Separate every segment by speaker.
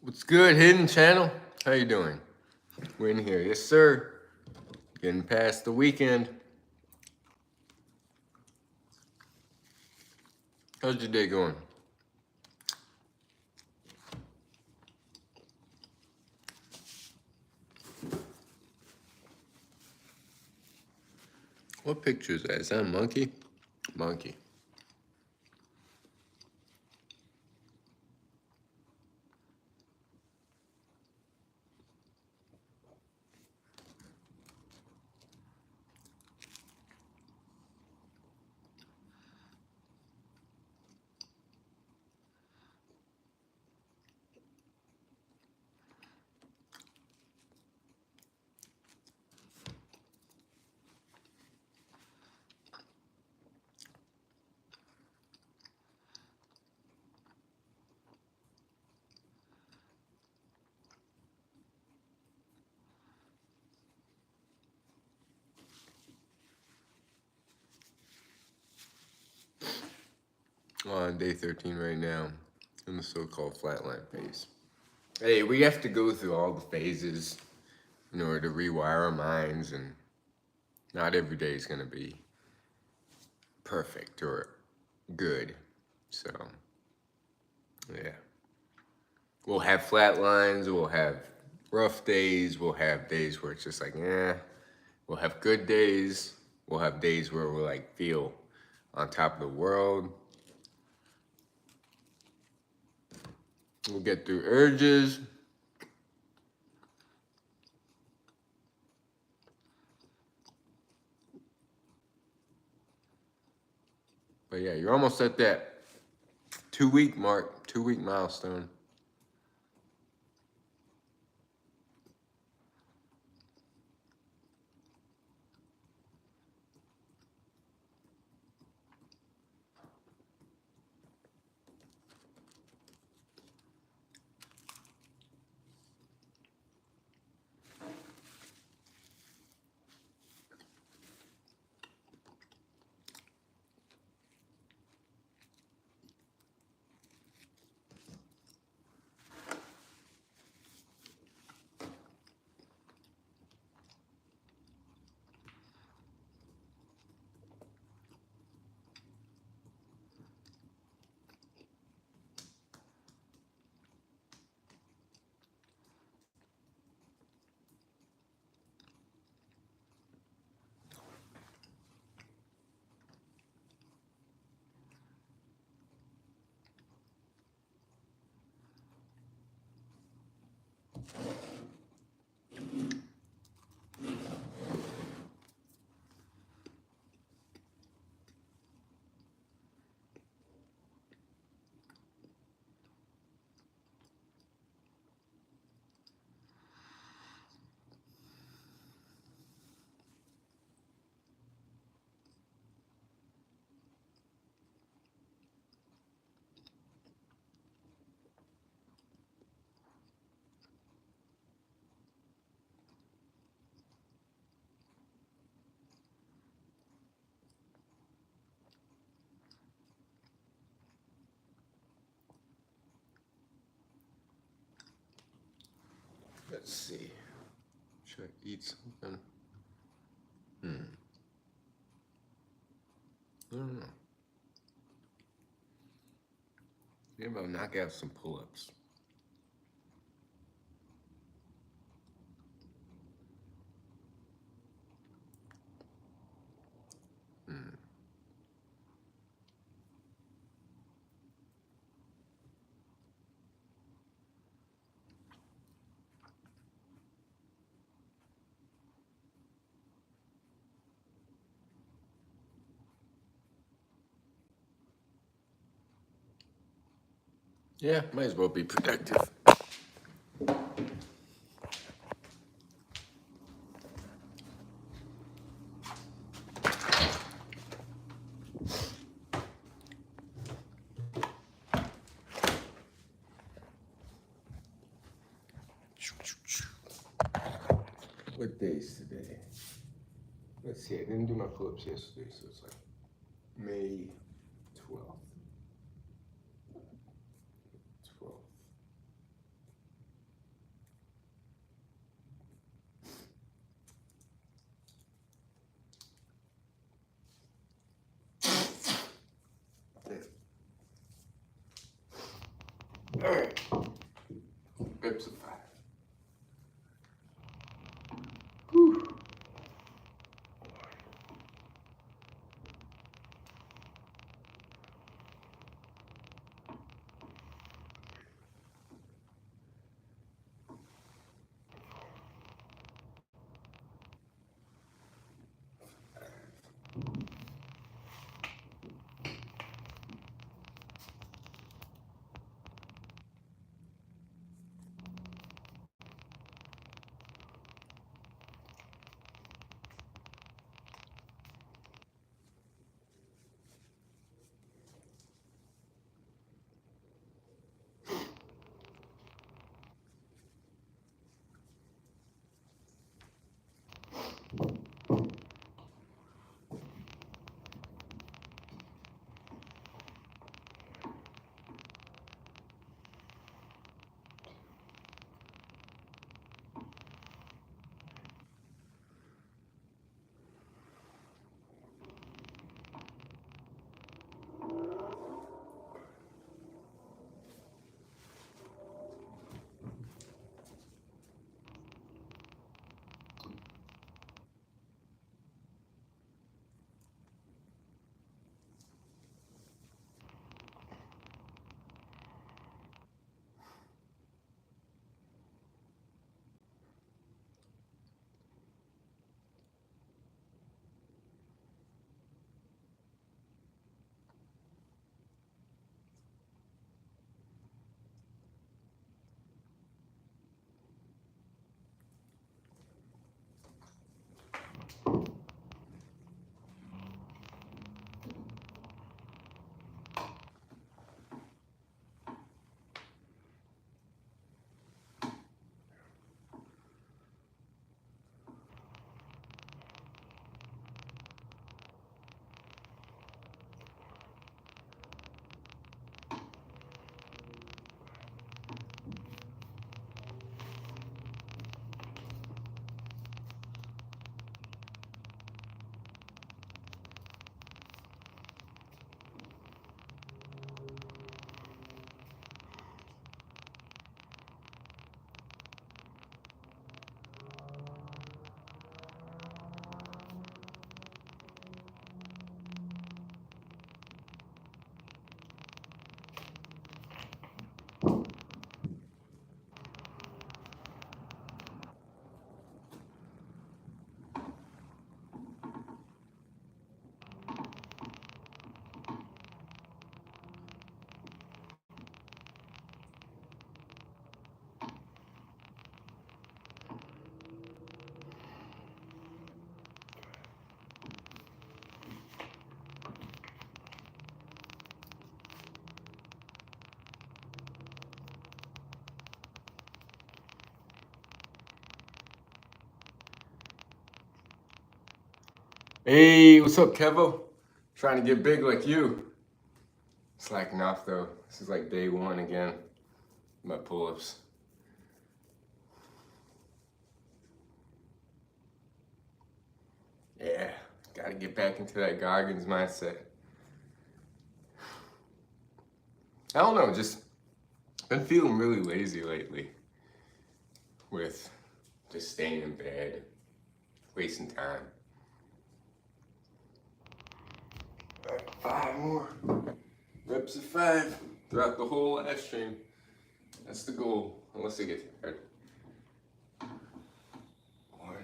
Speaker 1: What's good, Hidden Channel? How you doing? We're in here. Yes, sir. Getting past the weekend. How's your day going? What picture is that? Is that a monkey? Monkey. On day 13 right now, in the so-called flatline phase. Hey, we have to go through all the phases in order to rewire our minds, and not every day is going to be perfect or good. So, yeah. We'll have flat lines, we'll have rough days, we'll have days where it's just like, we'll have good days, we'll have days where we're like feel on top of the world. We'll get through urges. But yeah, you're almost at that 2-week mark, 2-week milestone. Let's see. Should I eat something? I don't know. Maybe I'll knock out some pull-ups. Yeah, might as well be productive. What day is today? Let's see, I didn't do my pull-ups yesterday, so it's like May 12th. Alright. Reps of 5. Whew. Hey, what's up, Kevo? Trying to get big like you. Slacking off though. This is like day 1 again. My pull-ups. Yeah, gotta get back into that Goggins mindset. I don't know, just been feeling really lazy lately with just staying in bed, wasting time. All right, 5 more. Reps of 5 throughout the whole live stream. That's the goal, unless I get tired. 1,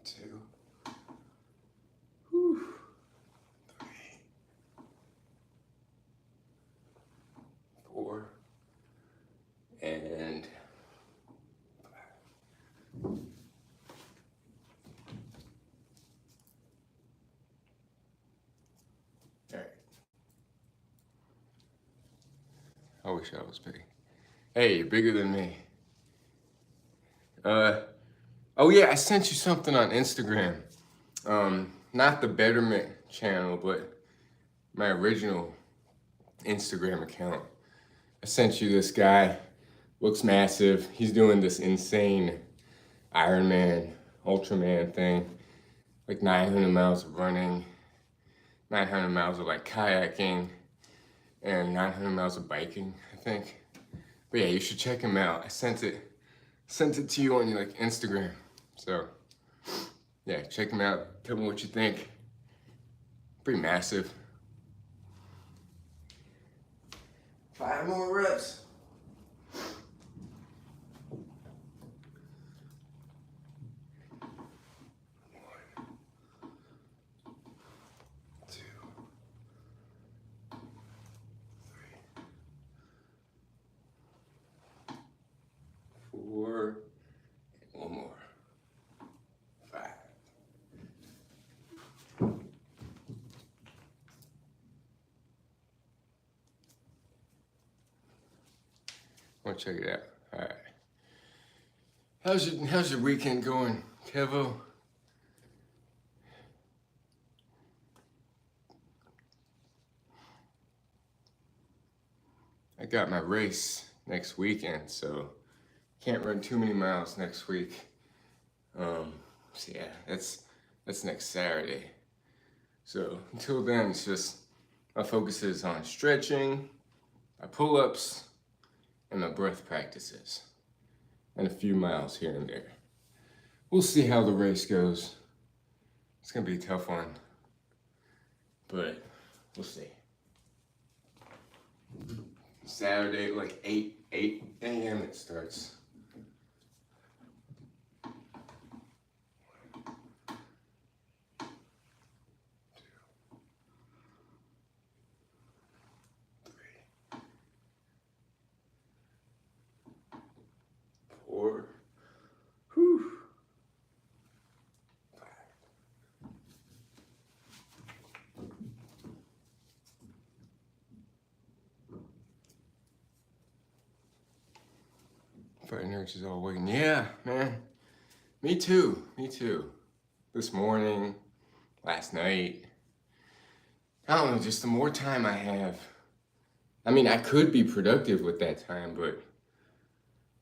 Speaker 1: 2, whew, 3, 4, and 5. All right. I wish I was big. Hey, you're bigger than me. Oh yeah, I sent you something on Instagram. Not the Betterment channel, but my original Instagram account. I sent you this guy, looks massive. He's doing this insane Ironman, Ultraman thing, like 900 miles of running, 900 miles of like kayaking, and 900 miles of biking, I think. But yeah, you should check him out. I sent it to you on like Instagram. So yeah, check him out. Tell me what you think. Pretty massive. 5 more reps. Four, one more. 5. Want to check it out. All right. How's your weekend going, Kevo? I got my race next weekend, so can't run too many miles next week. So yeah, that's next Saturday. So until then, it's just my focus is on stretching, my pull-ups, and my breath practices, and a few miles here and there. We'll see how the race goes. It's gonna be a tough one, but we'll see. Saturday, like 8 a.m. it starts. Four. Whew. 5. Fighting urges all waiting. Yeah, man. Me too. This morning, last night. I don't know, just the more time I have. I mean, I could be productive with that time, but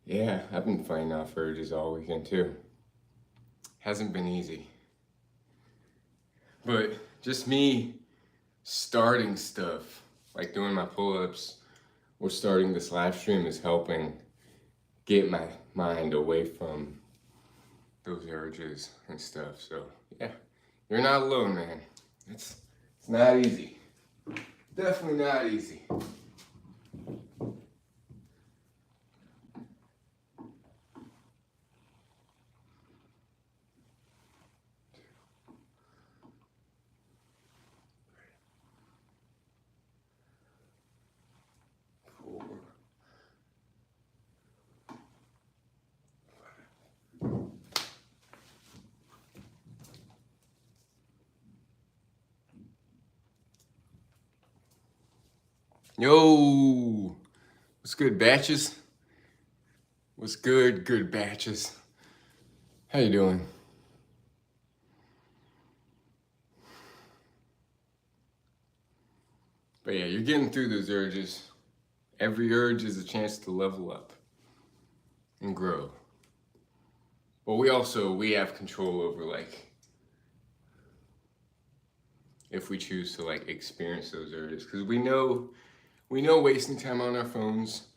Speaker 1: yeah, I've been fighting off urges all weekend too. Hasn't been easy. But just me starting stuff, like doing my pull-ups or starting this live stream is helping get my mind away from those urges and stuff. So yeah, you're not alone, man. It's not easy. Definitely not easy. Yo, what's good, batches? What's good, batches? How you doing? But yeah, you're getting through those urges. Every urge is a chance to level up and grow. But we have control over, like, if we choose to like experience those urges, because we know wasting time on our phones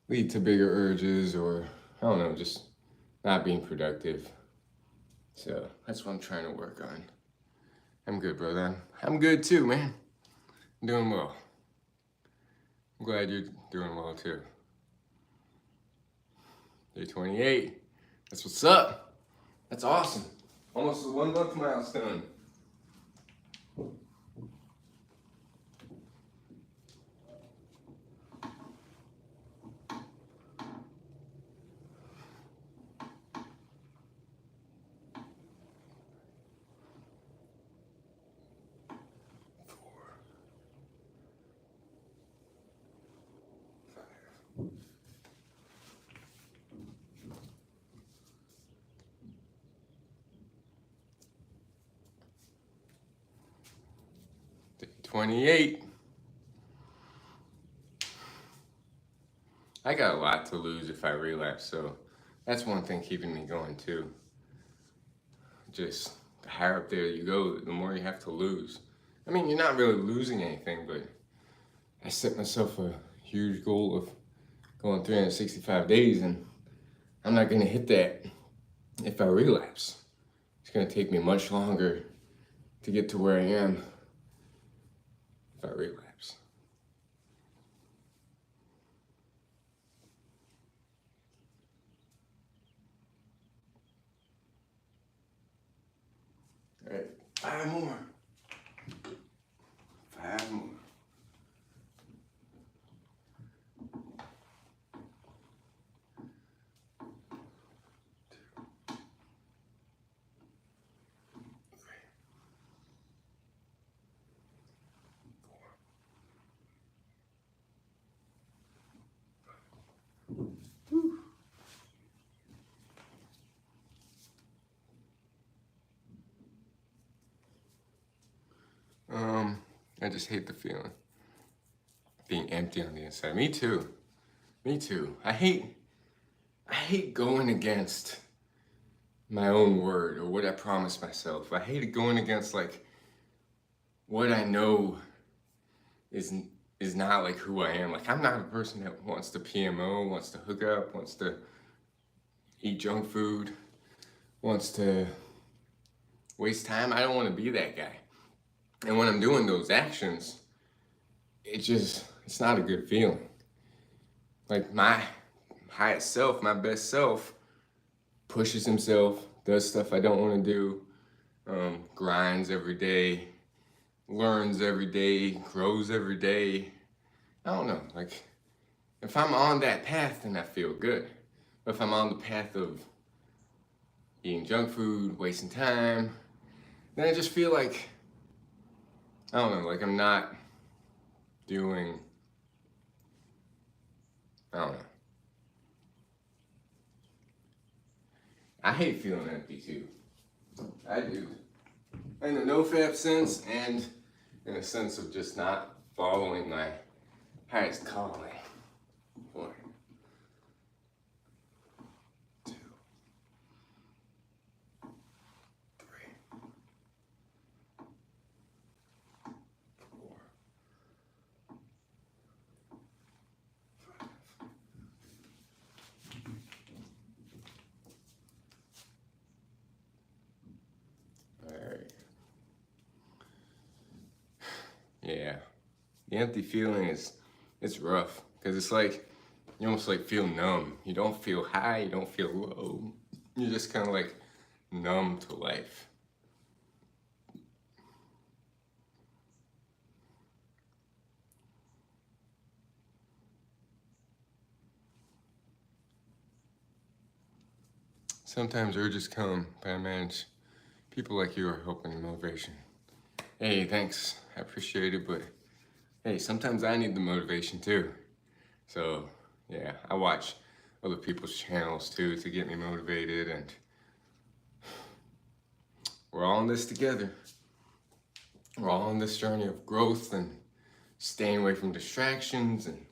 Speaker 1: lead to bigger urges, or I don't know, just not being productive. So that's what I'm trying to work on. I'm good, brother. I'm good too, man. I'm doing well. I'm glad you're doing well too. Day 28. That's what's up. That's awesome. Almost a 1 month milestone. Day 28. I got a lot to lose if I relapse, so that's one thing keeping me going too. Just the higher up there you go, the more you have to lose. I mean, you're not really losing anything, but I set myself a huge goal of going 365 days, and I'm not gonna hit that if I relapse. It's gonna take me much longer to get to where I am if I relapse. All right, 5 more. 5 more. I just hate the feeling being empty on the inside. Me too. Me too. I hate going against my own word or what I promised myself. I hated going against like what I know is is not like who I am. Like I'm not a person that wants to PMO, wants to hook up, wants to eat junk food, wants to waste time. I don't want to be that guy. And when I'm doing those actions, it's not a good feeling. Like my highest self, my best self, pushes himself, does stuff I don't want to do, grinds every day, learns every day, grows every day. I don't know. Like if I'm on that path, then I feel good. But if I'm on the path of eating junk food, wasting time, then I just feel like, I don't know, like I'm not doing, I don't know. I hate feeling empty too. I do. In the nofap sense and in a sense of just not following my highest calling. 1, 2, 3, 4, 5. Alright. Yeah. The empty feeling it's rough. Because it's like you almost like feel numb. You don't feel high, you don't feel low. You're just kinda like numb to life. Sometimes urges come, but I manage. People like you are helping the motivation. Hey, thanks. I appreciate it, but hey, sometimes I need the motivation too. So, yeah, I watch other people's channels too to get me motivated, and we're all in this together. We're all on this journey of growth and staying away from distractions and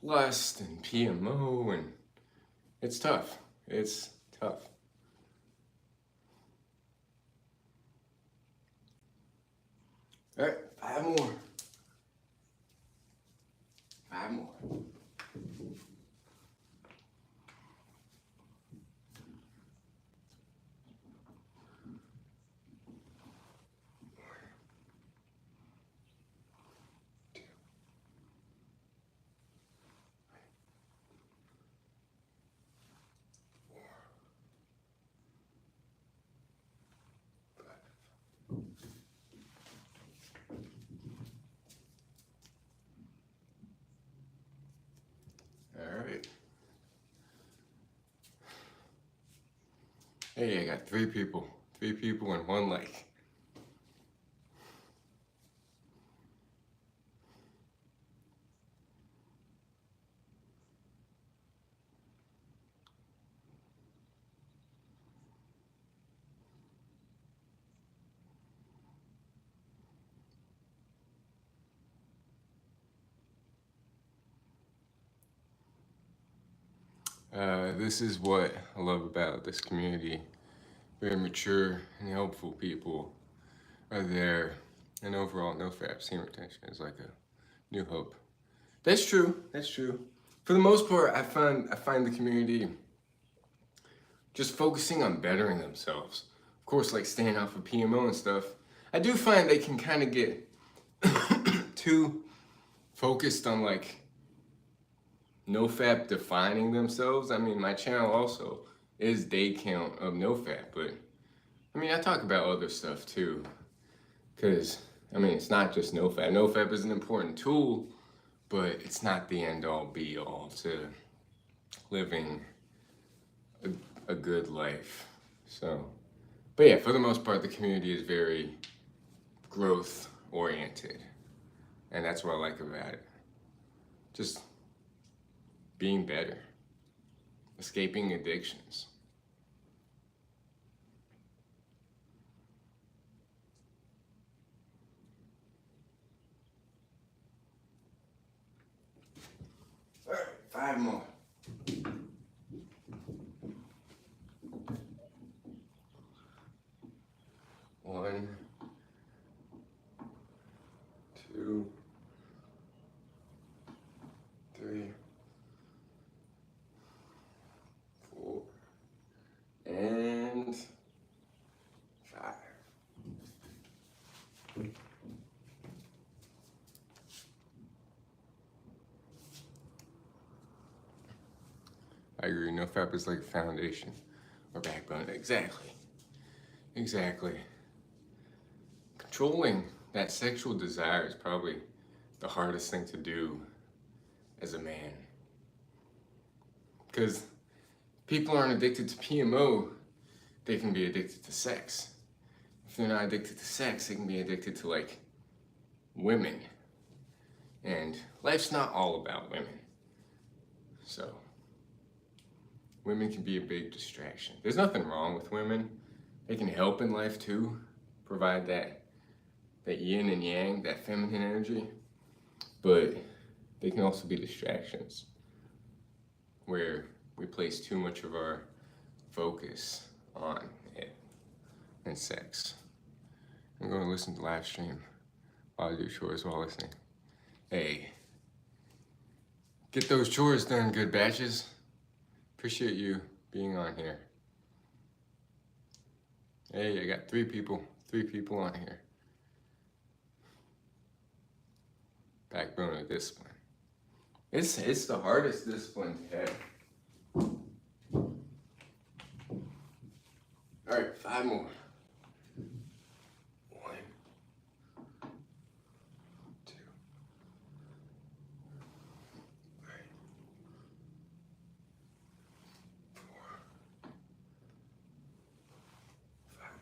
Speaker 1: lust and PMO, and it's tough. It's tough. All right, 5 more. 5 more. All right. Hey, I got 3 people. 3 people and 1 like. This is what I love about this community. Very mature and helpful people are there, and overall, no fap semen retention is like a new hope. That's true. That's true. For the most part, I find the community just focusing on bettering themselves. Of course, like staying off of PMO and stuff. I do find they can kind of get too focused on like NoFap defining themselves. I mean, my channel also is day count of NoFap, but I mean, I talk about other stuff too. Because, I mean, it's not just NoFap. NoFap is an important tool, but it's not the end all be all to living a good life. So, but yeah, for the most part, the community is very growth oriented. And that's what I like about it. Just being better, escaping addictions. All right, 5 more. One, two, three, 4, and 5. I agree. NoFap is like a foundation or backbone. Exactly. Exactly. Controlling that sexual desire is probably the hardest thing to do as a man. Because people aren't addicted to PMO, they can be addicted to sex. If they're not addicted to sex, they can be addicted to like women. And life's not all about women. So women can be a big distraction. There's nothing wrong with women. They can help in life too, provide that yin and yang, that feminine energy. But they can also be distractions where we place too much of our focus on it and sex. I'm going to listen to the live stream while I do chores while listening. Hey, get those chores done, good batches. Appreciate you being on here. Hey, I got 3 people on here. Backbone of discipline. It's the hardest discipline to have. All right, 5 more. 1, 2, 3, 4, 5.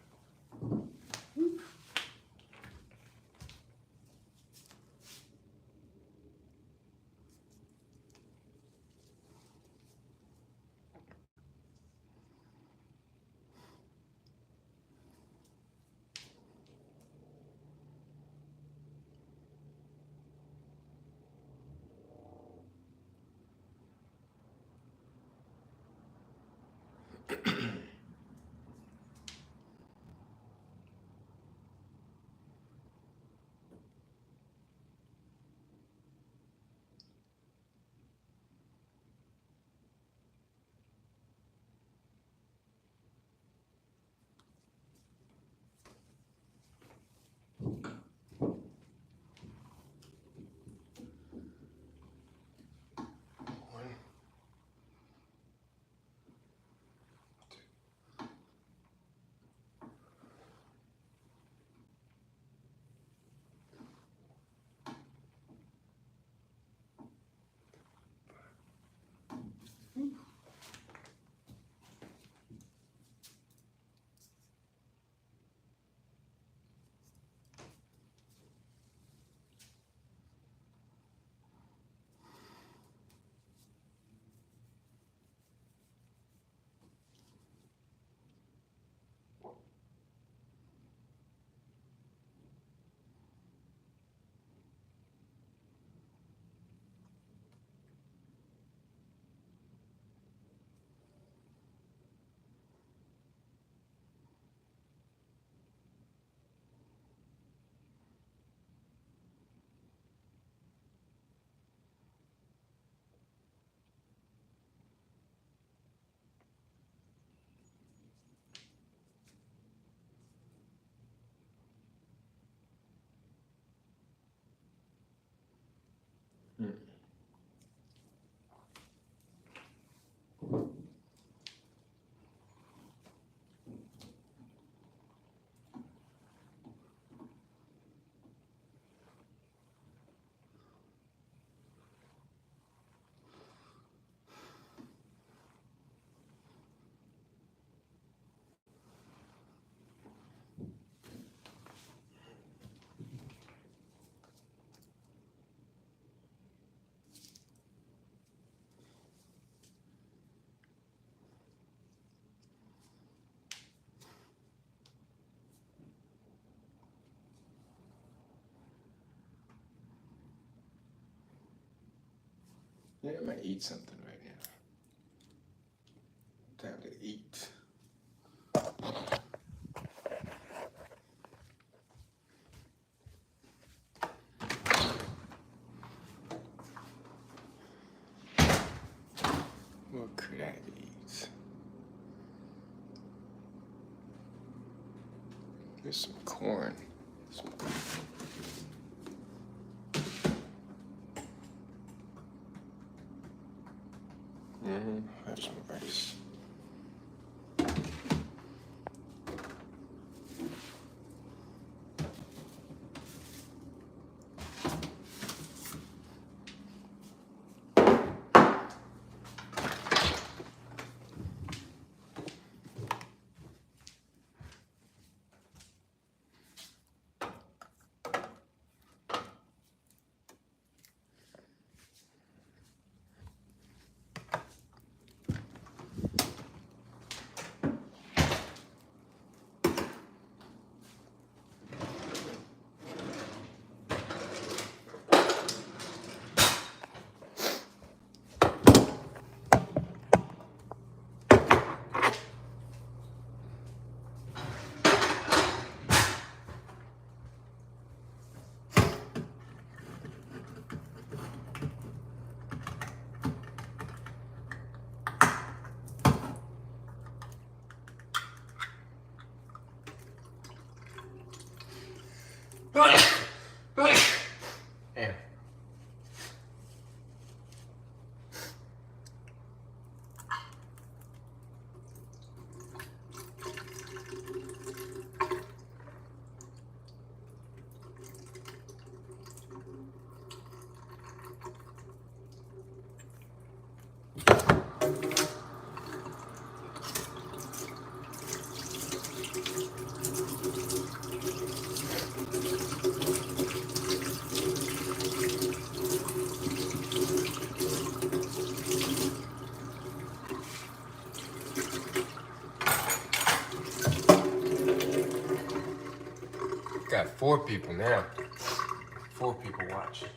Speaker 1: Yeah, I might eat something right now. Time to eat. What could I eat? There's some corn. Have some rice. Damn. Got 4 people now. 4 people watching.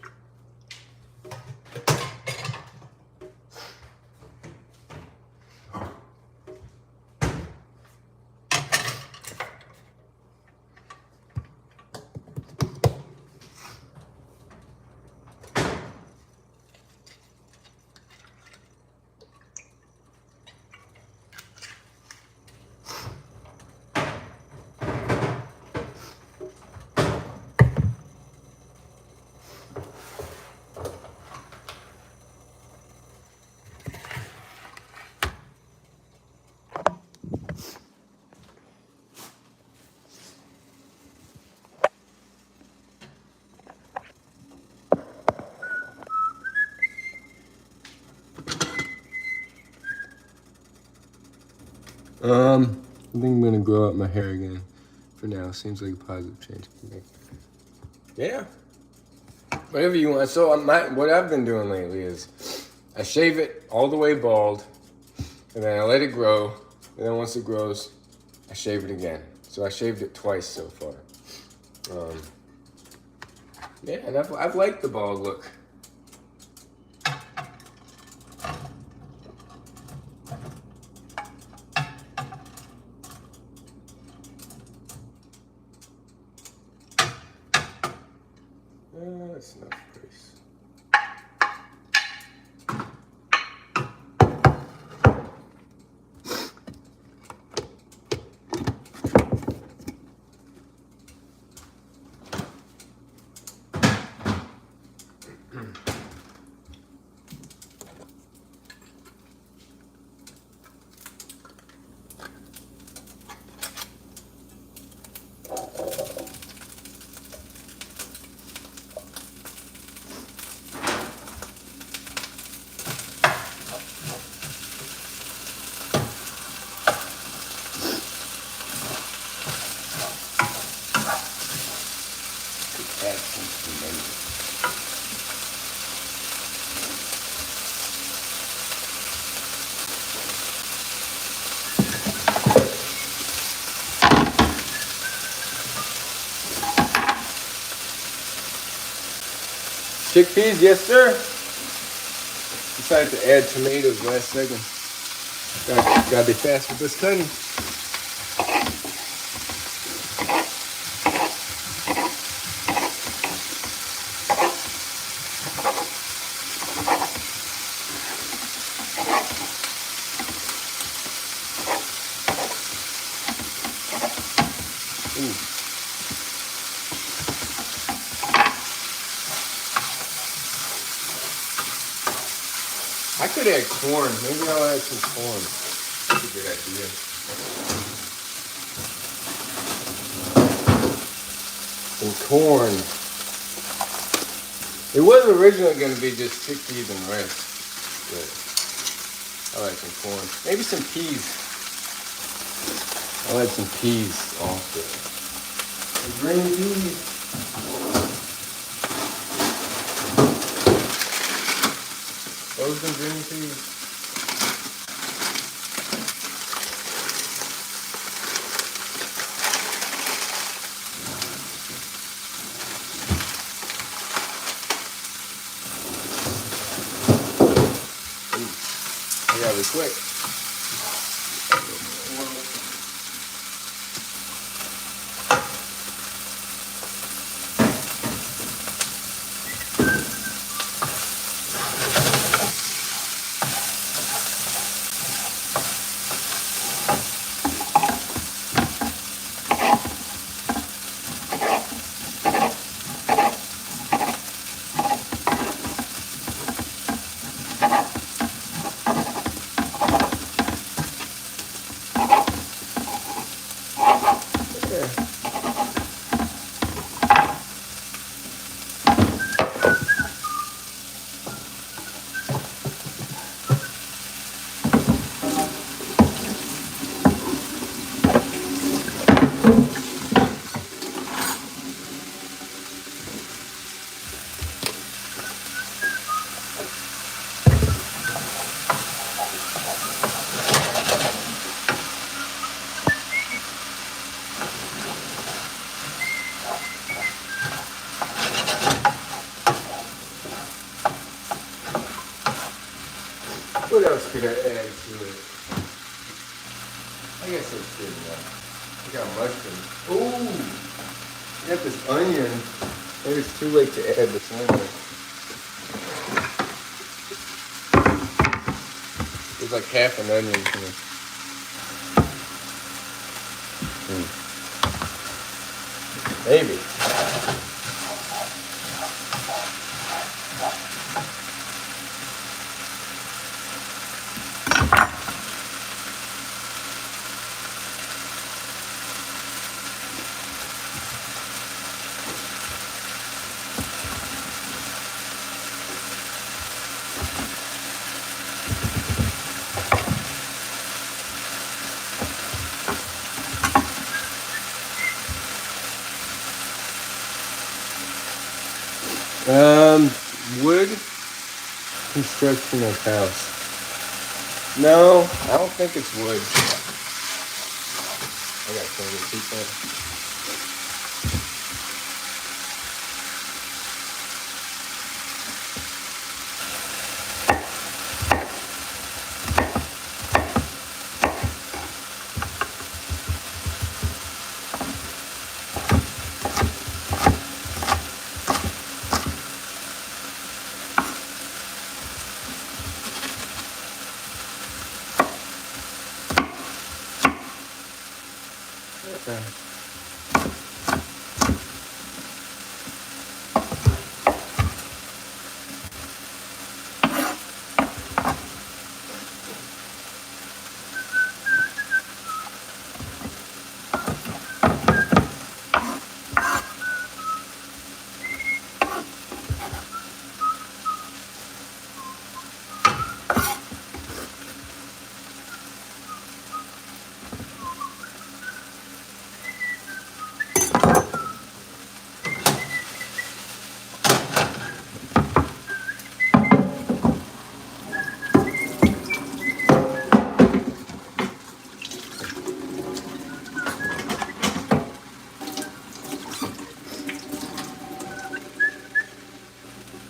Speaker 1: I think I'm gonna grow out my hair again. For now, seems like a positive change to me. Yeah, whatever you want. So what I've been doing lately is I shave it all the way bald, and then I let it grow, and then once it grows, I shave it again. So I shaved it twice so far. Yeah, and I've liked the bald look. That's enough grease. add some tomatoes. Chickpeas, yes sir. Decided to add tomatoes last second. Gotta be fast with this cutting. Ooh. I could add corn. Maybe I'll add some corn. That's a good idea. Some corn. It was originally going to be just chickpeas and rice, but I like some corn. Maybe some peas. I'll add some peas also. The green peas. Those and green peas. I gotta be quick. What else could I add to it? I guess that's good enough. I got mushrooms. Ooh! I got this onion. Maybe it's too late to add this onion. There's like half an onion here. Maybe. Wood construction of house. No, I don't think it's wood. I gotta turn this heat on.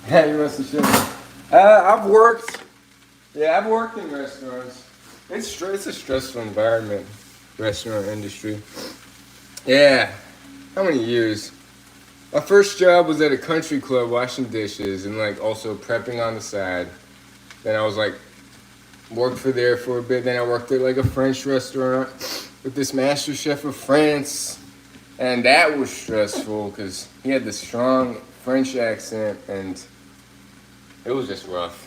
Speaker 1: Yeah, you must have should. I've worked. Yeah, I've worked in restaurants. It's a stressful environment, restaurant industry. Yeah. How many years? My first job was at a country club washing dishes and like also prepping on the side. Then I was like worked for there for a bit. Then I worked at like a French restaurant with this master chef of France, and that was stressful because he had this strong French accent, and it was just rough.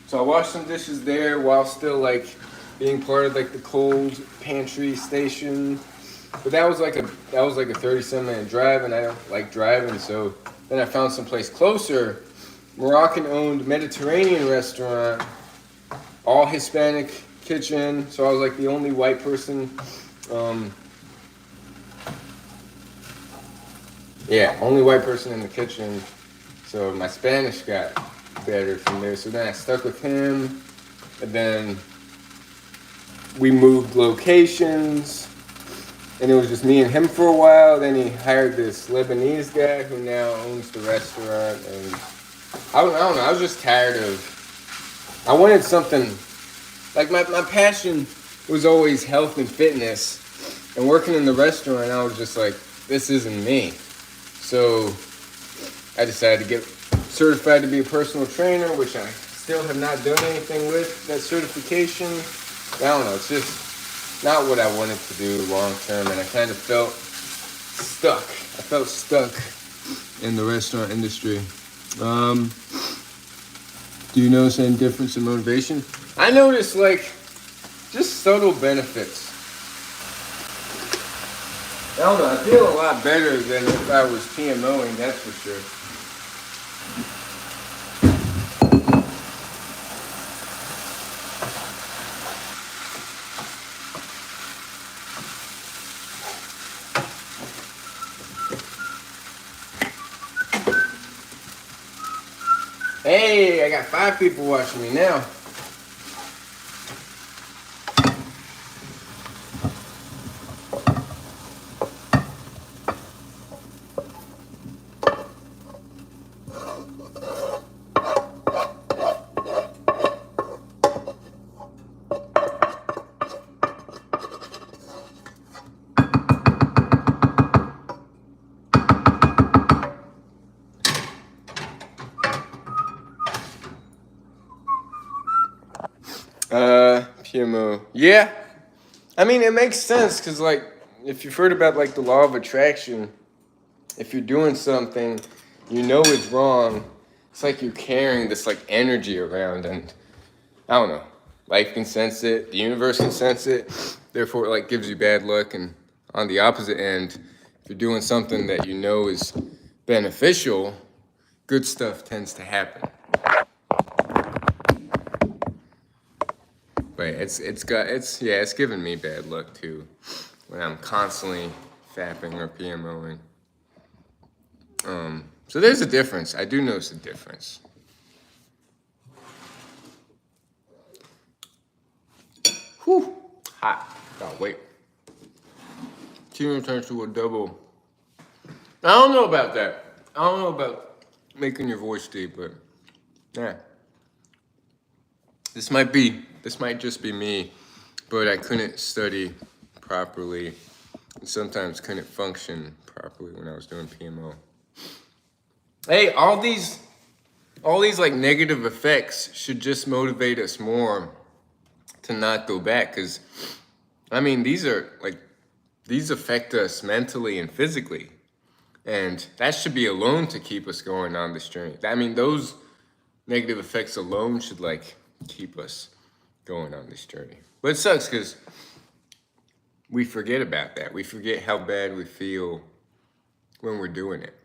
Speaker 1: So I washed some dishes there while still like being part of like the cold pantry station. But that was like a 37-minute drive, and I don't like driving, so then I found some place closer, Moroccan-owned Mediterranean restaurant, all Hispanic kitchen. So I was like the only white person. Um, yeah, only white person in the kitchen. So my Spanish got better from there. So then I stuck with him, and then we moved locations, and it was just me and him for a while. Then he hired this Lebanese guy who now owns the restaurant, and I don't know. I was just tired of. I wanted something like my passion was always health and fitness, and working in the restaurant, I was just like, this isn't me. So I decided to get certified to be a personal trainer, which I still have not done anything with that certification. I don't know, it's just not what I wanted to do long term, and I kind of felt stuck. I felt stuck in the restaurant industry. Do you notice any difference in motivation? I noticed like just subtle benefits. I don't know, I feel a lot better than if I was PMOing, that's for sure. Hey, I got 5 people watching me now. PMO. Yeah. I mean, it makes sense because, like, if you've heard about, like, the law of attraction, if you're doing something, you know it's wrong, it's like you're carrying this, like, energy around, and I don't know. Life can sense it, the universe can sense it, therefore, it, like, gives you bad luck, and on the opposite end, if you're doing something that you know is beneficial, good stuff tends to happen. But it's given me bad luck too when I'm constantly fapping or PMOing. So there's a difference. I do notice a difference. Whew, hot. Gotta wait. Kino turns to a double. I don't know about that. I don't know about making your voice deep, but yeah. This might just be me, but I couldn't study properly and sometimes couldn't function properly when I was doing PMO. Hey, all these like negative effects should just motivate us more to not go back, because I mean these affect us mentally and physically, and that should be alone to keep us going on this journey. I mean, those negative effects alone should like keep us going on this journey. But it sucks because we forget about that. We forget how bad we feel when we're doing it.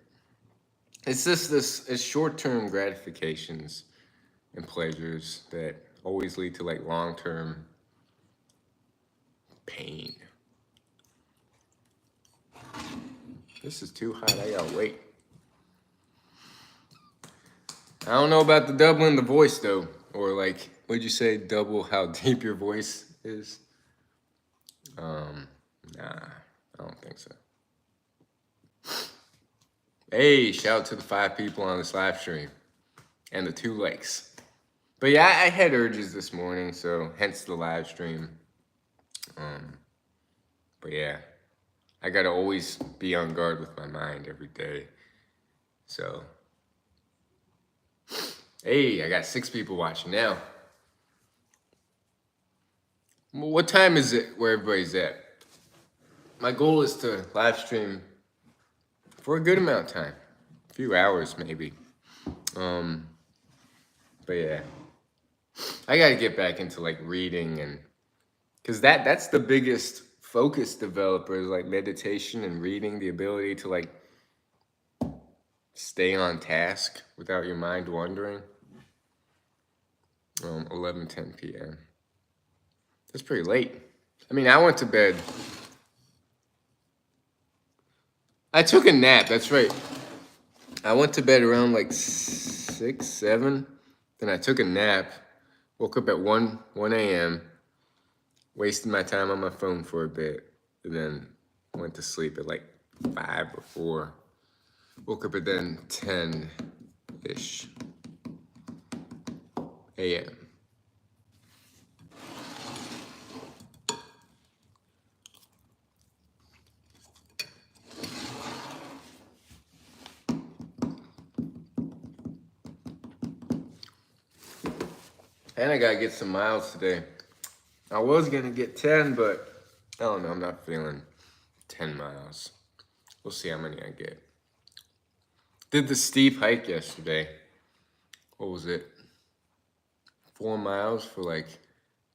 Speaker 1: It's just it's short-term gratifications and pleasures that always lead to like long-term pain. This is too hot. I gotta wait. I don't know about the doubling the voice though, or like, would you say double how deep your voice is? Nah, I don't think so. Hey, shout out to the 5 people on this live stream. and the 2 likes. But yeah, I had urges this morning, so hence the live stream. But yeah, I gotta always be on guard with my mind every day. So, hey, I got 6 people watching now. What time is it where everybody's at? My goal is to live stream for a good amount of time, a few hours maybe. But yeah, I gotta get back into like reading, and because that's the biggest focus developer is like meditation and reading, the ability to like stay on task without your mind wandering. 11:10 p.m. That's pretty late. I mean, I went to bed. I took a nap, that's right. I went to bed around like 6, 7. Then I took a nap, woke up at 1 a.m., wasted my time on my phone for a bit, and then went to sleep at like 5 or 4. Woke up at then 10-ish a.m. And I gotta get some miles today. I was gonna get 10, but I don't know, I'm not feeling 10 miles. We'll see how many I get. Did the steep hike yesterday. What was it? 4 miles for like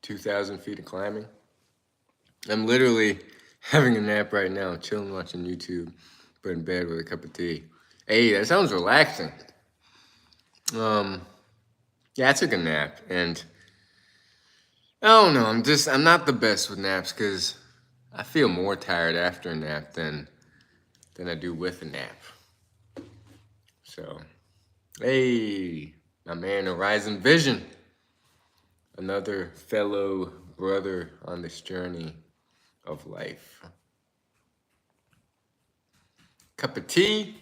Speaker 1: 2,000 feet of climbing. I'm literally having a nap right now, chilling, watching YouTube, but in bed with a cup of tea. Hey, that sounds relaxing. Yeah, I took a nap, and I don't know, I'm not the best with naps because I feel more tired after a nap than I do with a nap. So, hey, my man Horizon Vision, another fellow brother on this journey of life. Cup of tea?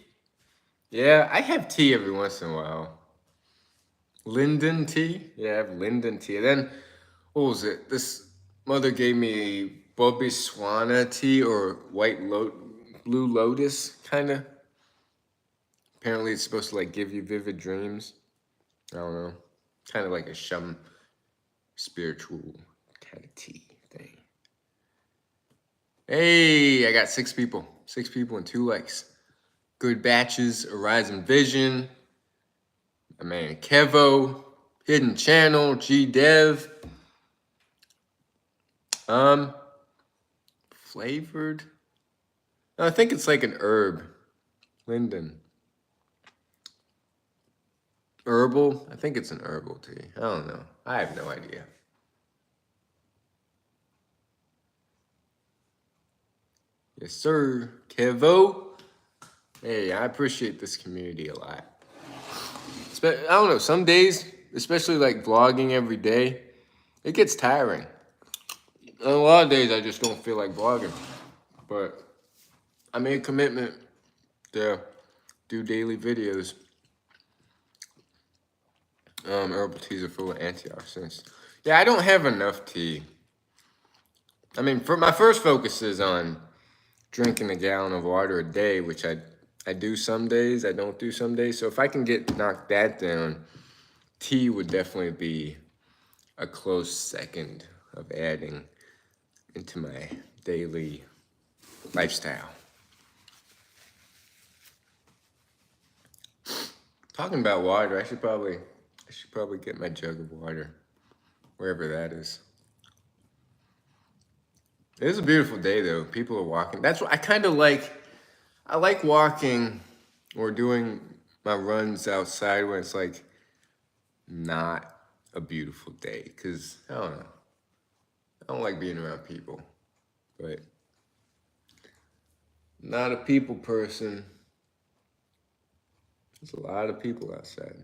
Speaker 1: Yeah, I have tea every once in a while. Linden tea? Yeah, I have Linden tea. And then, what was it? This mother gave me Bobby Swana tea or Blue Lotus, kind of. Apparently it's supposed to like give you vivid dreams. I don't know. Kind of like a shum spiritual kind of tea thing. Hey, I got 6 people. 6 people and 2 likes. Good batches, Horizon Vision. My man Kevo. Hidden Channel, G-Dev. Flavored? No, I think it's like an herb. Linden. Herbal? I think it's an herbal tea. I don't know. I have no idea. Yes, sir. Kevo. Hey, I appreciate this community a lot. I don't know, some days, especially like vlogging every day, it gets tiring. And a lot of days I just don't feel like vlogging. But I made a commitment to do daily videos. Herbal teas are full of antioxidants. Yeah, I don't have enough tea. I mean, for my first focus is on drinking a gallon of water a day, which I do some days, I don't do some days. So if I can knock that down, tea would definitely be a close second of adding into my daily lifestyle. Talking about water, I should probably get my jug of water, wherever that is. It is a beautiful day though. People are walking. That's what I kind of like. I like walking or doing my runs outside when it's like not a beautiful day, because I don't know. I don't like being around people, but not a people person. There's a lot of people outside.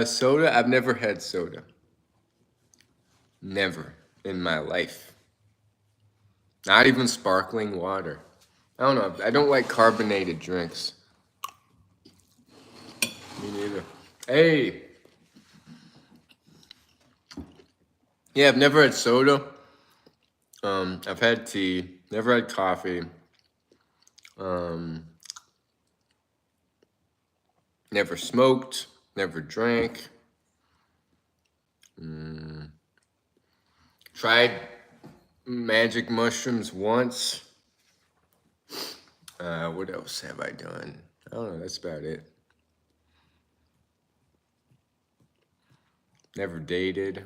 Speaker 1: Soda, I've never had soda. Never in my life. Not even sparkling water. I don't know. I don't like carbonated drinks. Me neither. Hey, yeah, I've never had soda. I've had tea. Never had coffee. Um, Never smoked. Never drank. Mm, Tried magic mushrooms once. What else have I done? I don't know. That's about it. Never dated.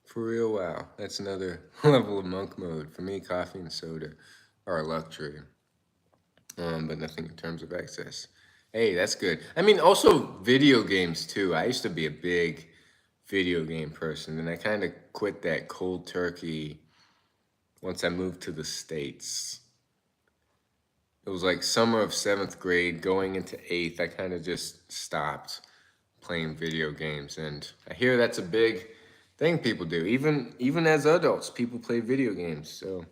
Speaker 1: For real, wow. That's another level of monk mode. For me, coffee and soda are a luxury, but nothing in terms of excess. Hey, that's good. I mean, also video games too. I used to be a big video game person, and I kind of quit that cold turkey once I moved to the States. It was like summer of seventh grade, going into eighth. I kind of just stopped playing video games, and I hear that's a big thing people do. Even as adults, people play video games. So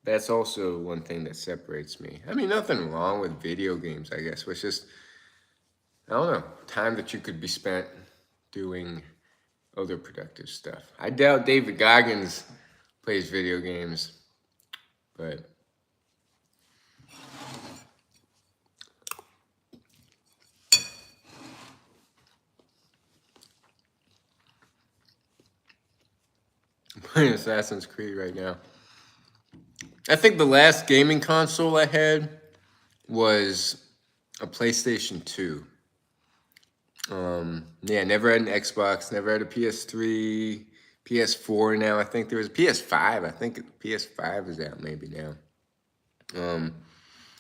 Speaker 1: that's also one thing that separates me. I mean, nothing wrong with video games, I guess. But it's just, I don't know, time that you could be spent doing other productive stuff. I doubt David Goggins plays video games, but I'm playing Assassin's Creed right now. I think the last gaming console I had was a PlayStation 2. Yeah, never had an Xbox, never had a PS3, PS4 now. I think there was a PS5. I think PS5 is out maybe now. Um,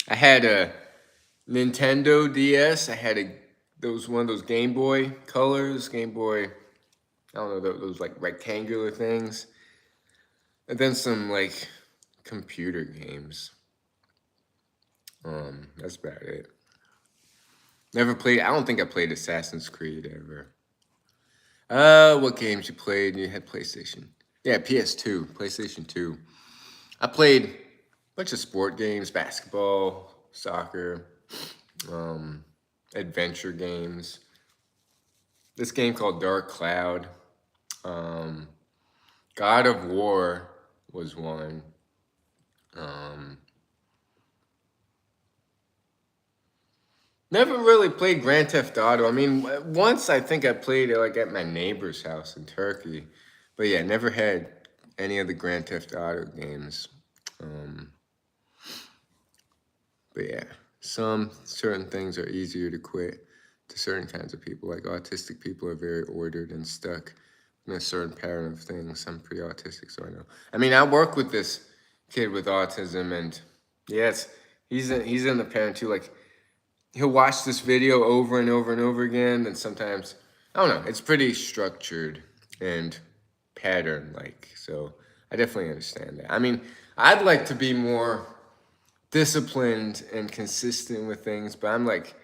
Speaker 1: I had a Nintendo DS. I had a those one of those Game Boy colors, Game Boy. I don't know those like rectangular things, and then some like computer games. That's about it. Never played. I don't think I played Assassin's Creed ever. What games you played? You had PlayStation. Yeah, PS2, PlayStation 2. I played a bunch of sport games, basketball, soccer, um, adventure games. This game called Dark Cloud. Um, God of War was one. Um, Never really played Grand Theft Auto. I mean, once I think I played it like at my neighbor's house in Turkey, but yeah, never had any of the Grand Theft Auto games. Um, but yeah, some certain things are easier to quit to certain kinds of people. Like autistic people are very ordered and stuck in a certain pattern of things. I'm pretty autistic, so I know. I mean, I work with this kid with autism, and yes, he's in the pattern too. Like he'll watch this video over and over and over again, and sometimes I don't know. It's pretty structured and pattern like. So I definitely understand that. I mean, I'd like to be more disciplined and consistent with things, but I'm like,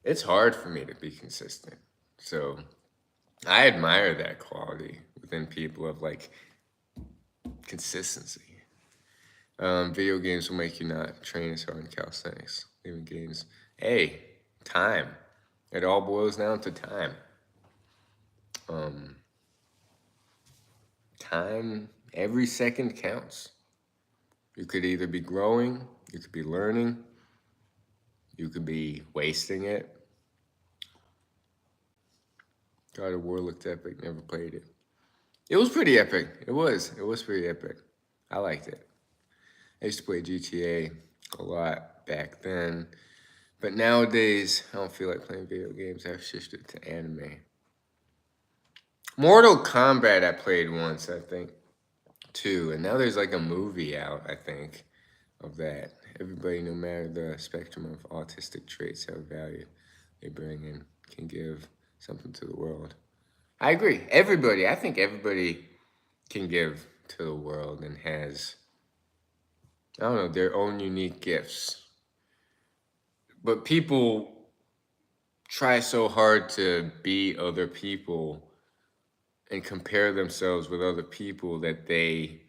Speaker 1: it's hard for me to be consistent. So I admire that quality within people of like consistency. Video games will make you not train as hard in calisthenics. Even games. Hey, time. It all boils down to time. Um, Time, every second counts. You could either be growing, you could be learning, you could be wasting it. God of War looked epic, never played it. It was pretty epic. It was. It was pretty epic. I liked it. I used to play GTA a lot back then. But nowadays, I don't feel like playing video games. I've shifted to anime. Mortal Kombat I played once, I think, too. And now there's like a movie out, I think, of that. Everybody, no matter the spectrum of autistic traits, have value they bring and can give something to the world. I agree. Everybody, I think everybody can give to the world and has, I don't know, their own unique gifts. But people try so hard to be other people and compare themselves with other people that they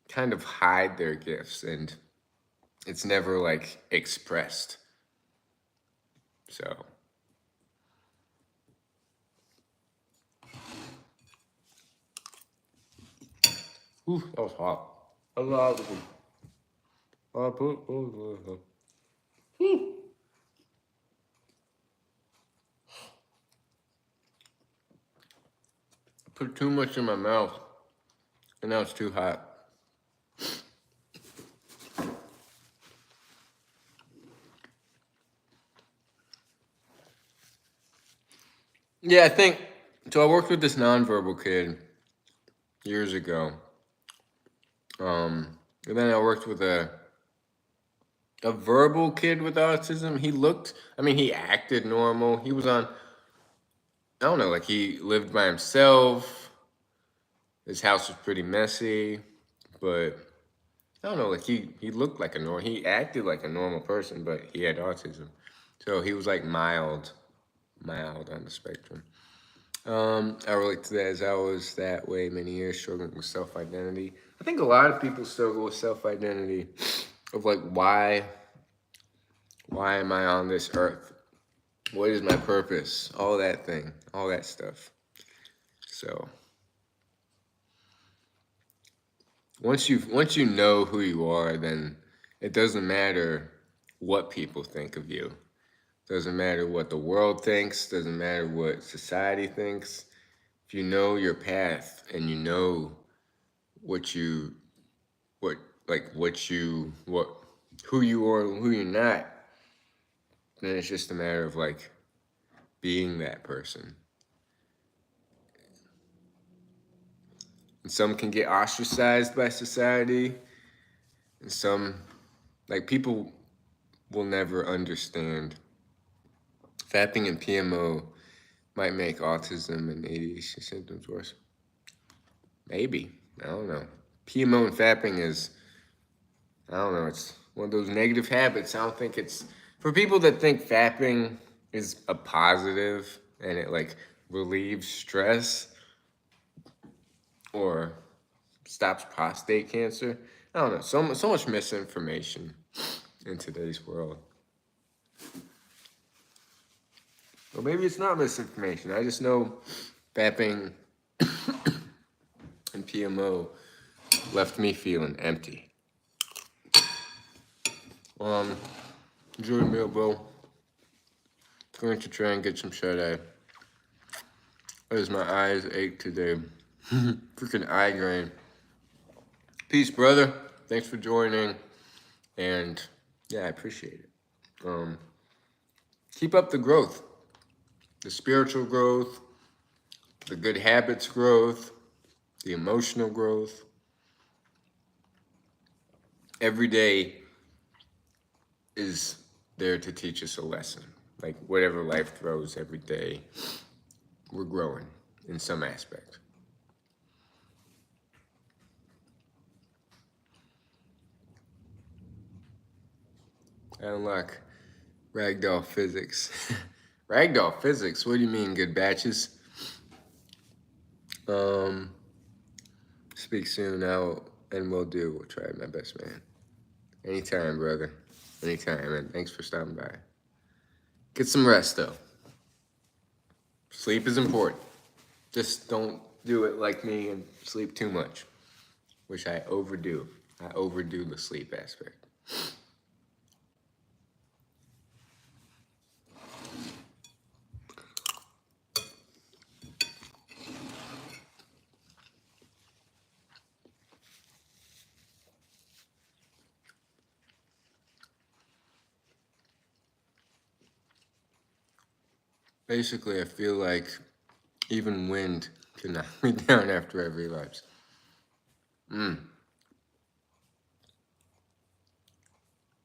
Speaker 1: kind of hide their gifts and it's never like expressed. So, that was hot. A lot of them. Put too much in my mouth, and now it's too hot. Yeah, I think so. I worked with this nonverbal kid years ago. And then I worked with a verbal kid with autism. He looked, I mean, he acted normal. He was on, I don't know, like he lived by himself. His house was pretty messy, but I don't know, like he looked like a normal, he acted like a normal person, but he had autism. So he was like mild on the spectrum. I relate to that as I was that way many years, struggling with self-identity. I think a lot of people struggle with self-identity of like, why am I on this earth? What is my purpose? All that thing, all that stuff. So once you know who you are, then it doesn't matter what people think of you. Doesn't matter what the world thinks, doesn't matter what society thinks. If you know your path and you know what you what what who you are and who you're not, then it's just a matter of like being that person. And some can get ostracized by society, and some, like, people will never understand. Fapping and PMO might make autism and ADHD symptoms worse. Maybe. I don't know. PMO and fapping is, I don't know, it's one of those negative habits. I don't think it's, for people that think fapping is a positive and it like relieves stress or stops prostate cancer. I don't know. So much misinformation in today's world. Or maybe it's not misinformation. I just know fapping and PMO left me feeling empty. Enjoy the meal, bro. Going to try and get some shut-eye. As my eyes ache today. Freaking eye grain. Peace, brother. Thanks for joining. And yeah, I appreciate it. Keep up the growth. The spiritual growth, the good habits growth, the emotional growth. Every day is there to teach us a lesson. Like whatever life throws every day, we're growing in some aspect. I unlock ragdoll physics. Ragdoll physics? What do you mean, good batches? Speak soon now, and we'll do. We'll try my best, man. Anytime, brother. Anytime, and thanks for stopping by. Get some rest, though. Sleep is important. Just don't do it like me and sleep too much, which I overdo. I overdo the sleep aspect. Basically, I feel like even wind can knock me down after I relapse.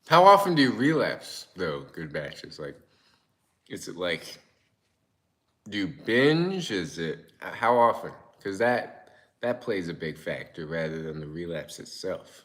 Speaker 1: How often do you relapse, though, good batches? Like, is it like Do you binge? Is it how often? Because that plays a big factor rather than the relapse itself.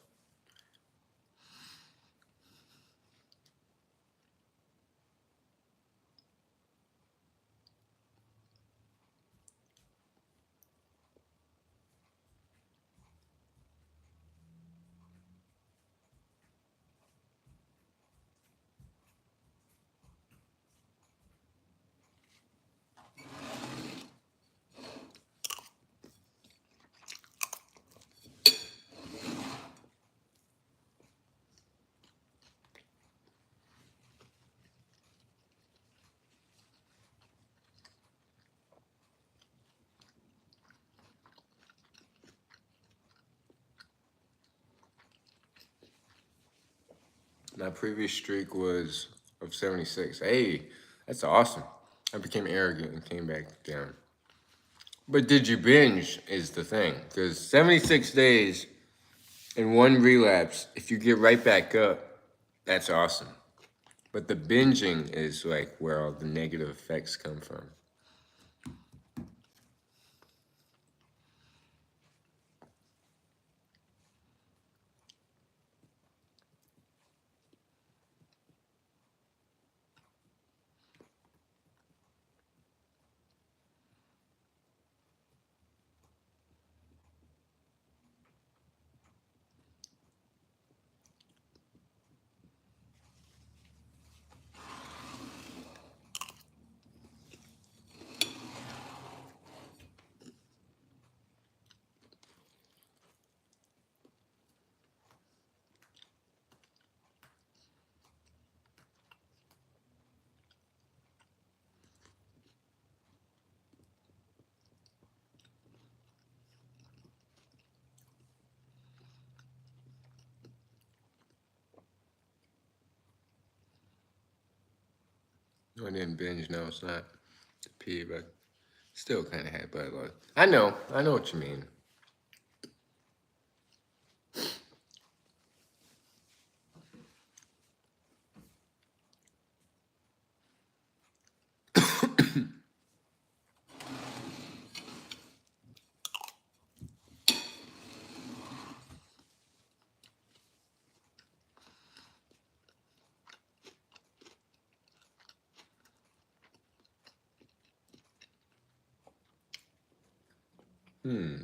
Speaker 1: My previous streak was of 76. Hey, that's awesome. I became arrogant and came back down. But did you binge is the thing. Because 76 days and one relapse, if you get right back up, that's awesome. But the binging is like where all the negative effects come from. No, I didn't binge. No, it's not to pee, but still kind of had bad luck. I know what you mean. Hmm.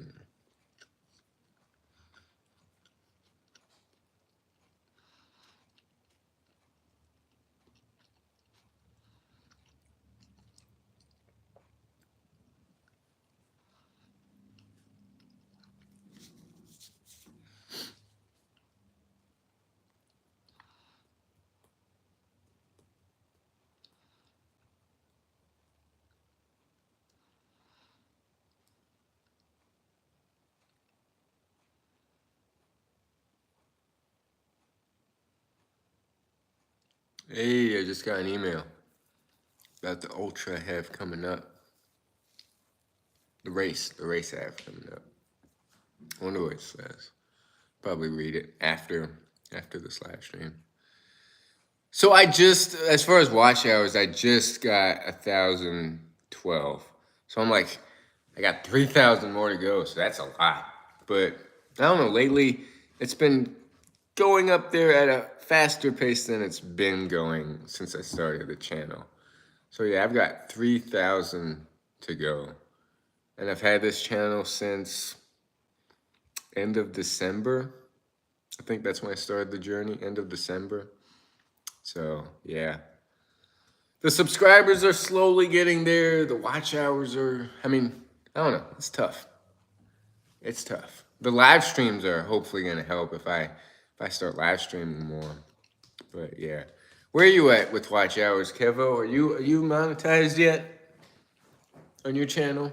Speaker 1: Hey, I just got an email about the ultra I have coming up. The race I have coming up. I wonder what it says. Probably read it after this live stream. So I just, as far as watch hours, I just got 1,012. So I'm like, I got 3,000 more to go. So that's a lot. But I don't know. Lately, it's been going up there at a faster pace than it's been going since I started the channel. So yeah, I've got 3,000 to go. And I've had this channel since end of December. I think that's when I started the journey, end of December. So yeah. The subscribers are slowly getting there. The watch hours are, I don't know. It's tough. It's tough. The live streams are hopefully gonna help if I start live streaming more. But yeah. Where are you at with watch hours, Kevo? Are you monetized yet on your channel?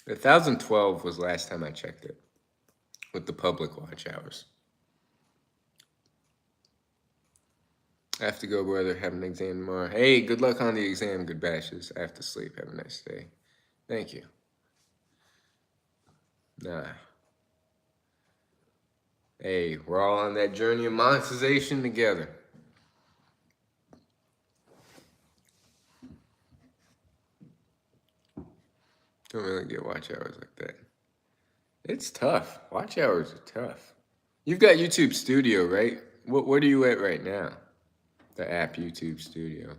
Speaker 1: 1,012 was last time I checked it with the public watch hours. I have to go, brother. Have an exam tomorrow. Hey, good luck on the exam. Good bashes. I have to sleep. Have a nice day. Thank you. Nah. Hey, we're all on that journey of monetization together. Don't really get watch hours like that. It's tough. Watch hours are tough. You've got YouTube Studio, right? What are you at right now? The app YouTube Studio.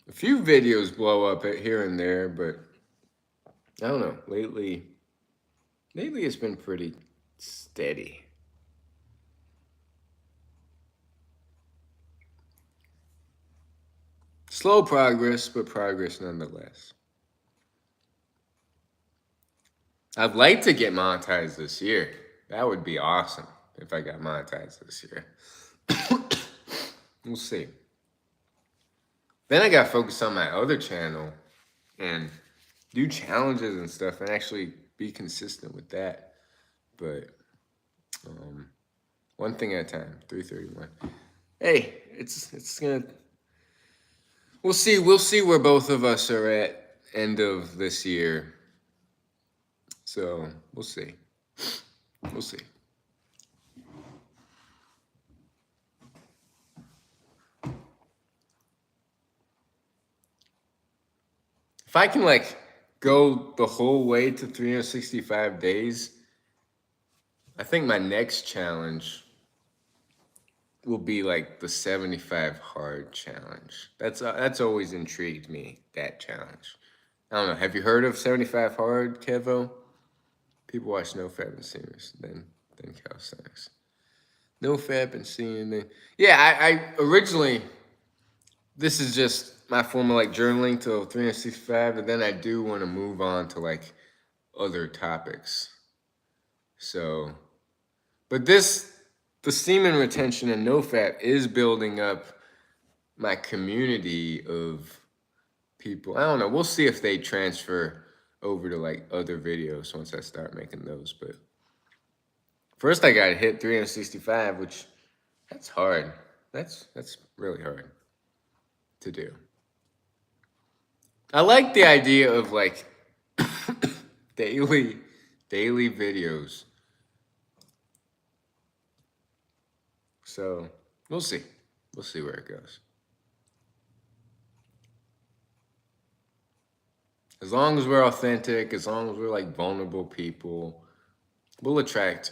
Speaker 1: A few videos blow up here and there, but I don't know. Lately it's been pretty steady. Slow progress, but progress nonetheless. I'd like to get monetized this year. That would be awesome if I got monetized this year. We'll see. Then I got to focus on my other channel and do challenges and stuff and actually be consistent with that. But one thing at a time, 331. Hey, it's gonna. We'll see. We'll see where both of us are at end of this year. So we'll see. We'll see. If I can like go the whole way to 365 days, I think my next challenge will be like the 75 hard challenge. That's always intrigued me, that challenge. I don't know. Have you heard of 75 hard, Kevo? People watch no fab and seniors, then calisthenics. No fab and senior. Yeah, I originally, this is just my form of like journaling till 365, and then I do want to move on to like other topics. So, but the semen retention and no fat is building up my community of people. I don't know. We'll see if they transfer over to like other videos once I start making those. But first, I got to hit 365, which that's hard. That's really hard to do. I like the idea of like daily videos. So we'll see. We'll see where it goes. As long as we're authentic, as long as we're like vulnerable people, we'll attract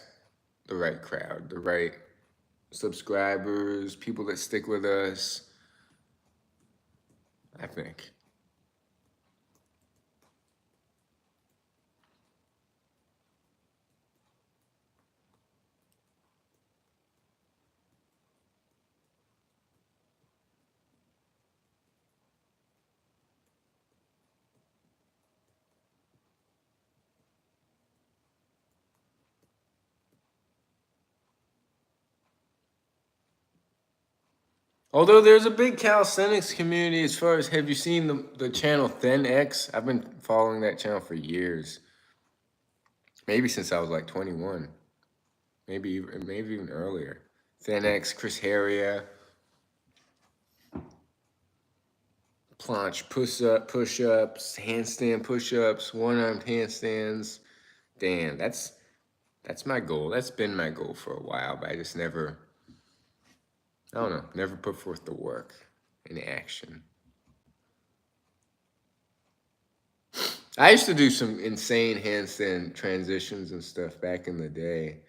Speaker 1: the right crowd, the right subscribers, people that stick with us. I think. Although there's a big calisthenics community as far as, have you seen the channel Thin X? I've been following that channel for years. Maybe since I was like 21. Maybe even earlier. Thin X, Chris Heria, planche push-ups, handstand push-ups, one-armed handstands. Damn, that's my goal. That's been my goal for a while, but I just never, I don't know, never put forth the work in action. I used to do some insane handstand transitions and stuff back in the day.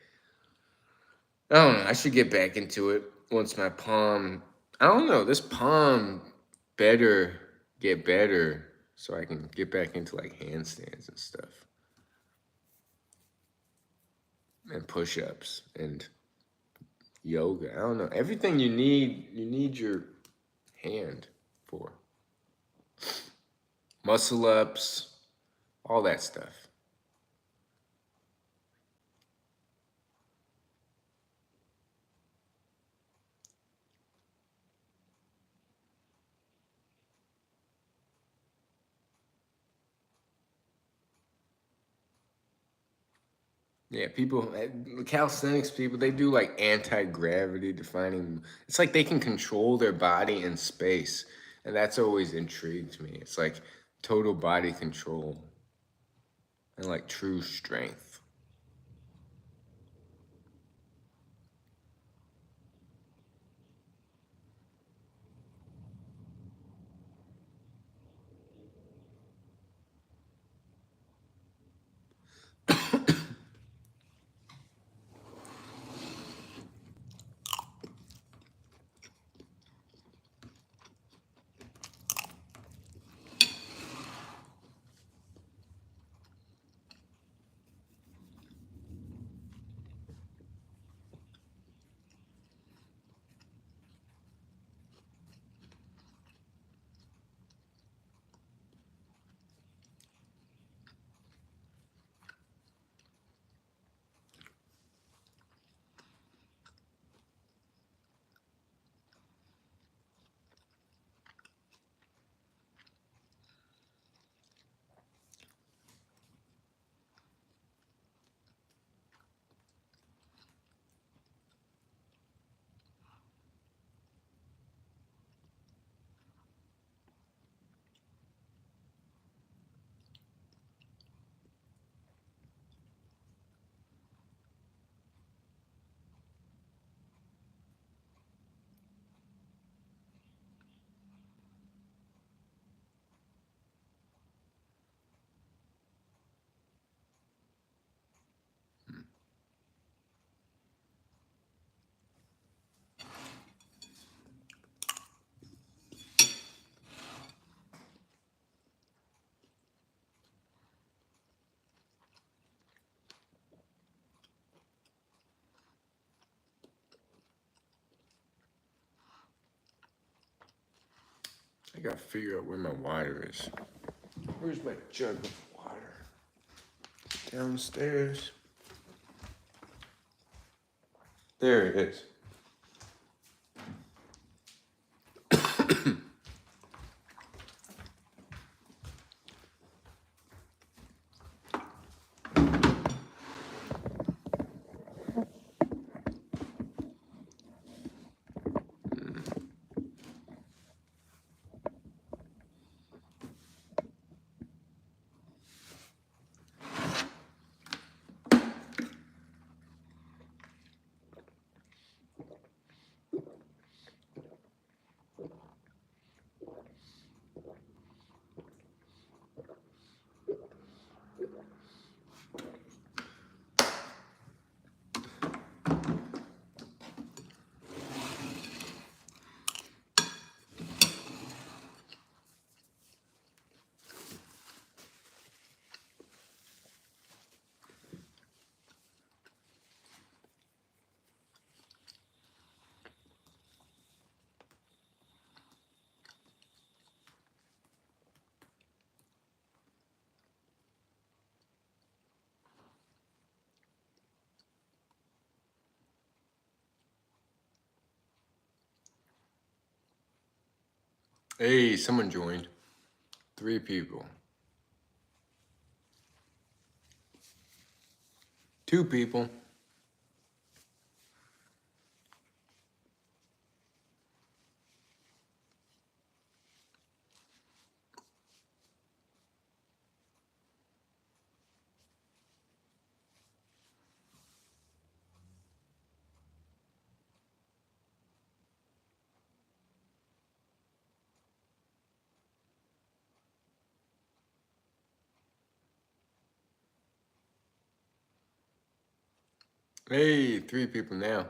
Speaker 1: I don't know. I should get back into it once my palm. I don't know. This palm better get better so I can get back into like handstands and stuff. And push-ups and yoga. I don't know. Everything you need your hand for. Muscle ups, all that stuff. Yeah, people, calisthenics people, they do like anti-gravity defying. It's like they can control their body in space. And that's always intrigued me. It's like total body control and like true strength. gotta figure out where my water is. Where's my jug of water? Downstairs. There it is. Hey, someone joined. 3 people. 2 people. Hey, 3 people now.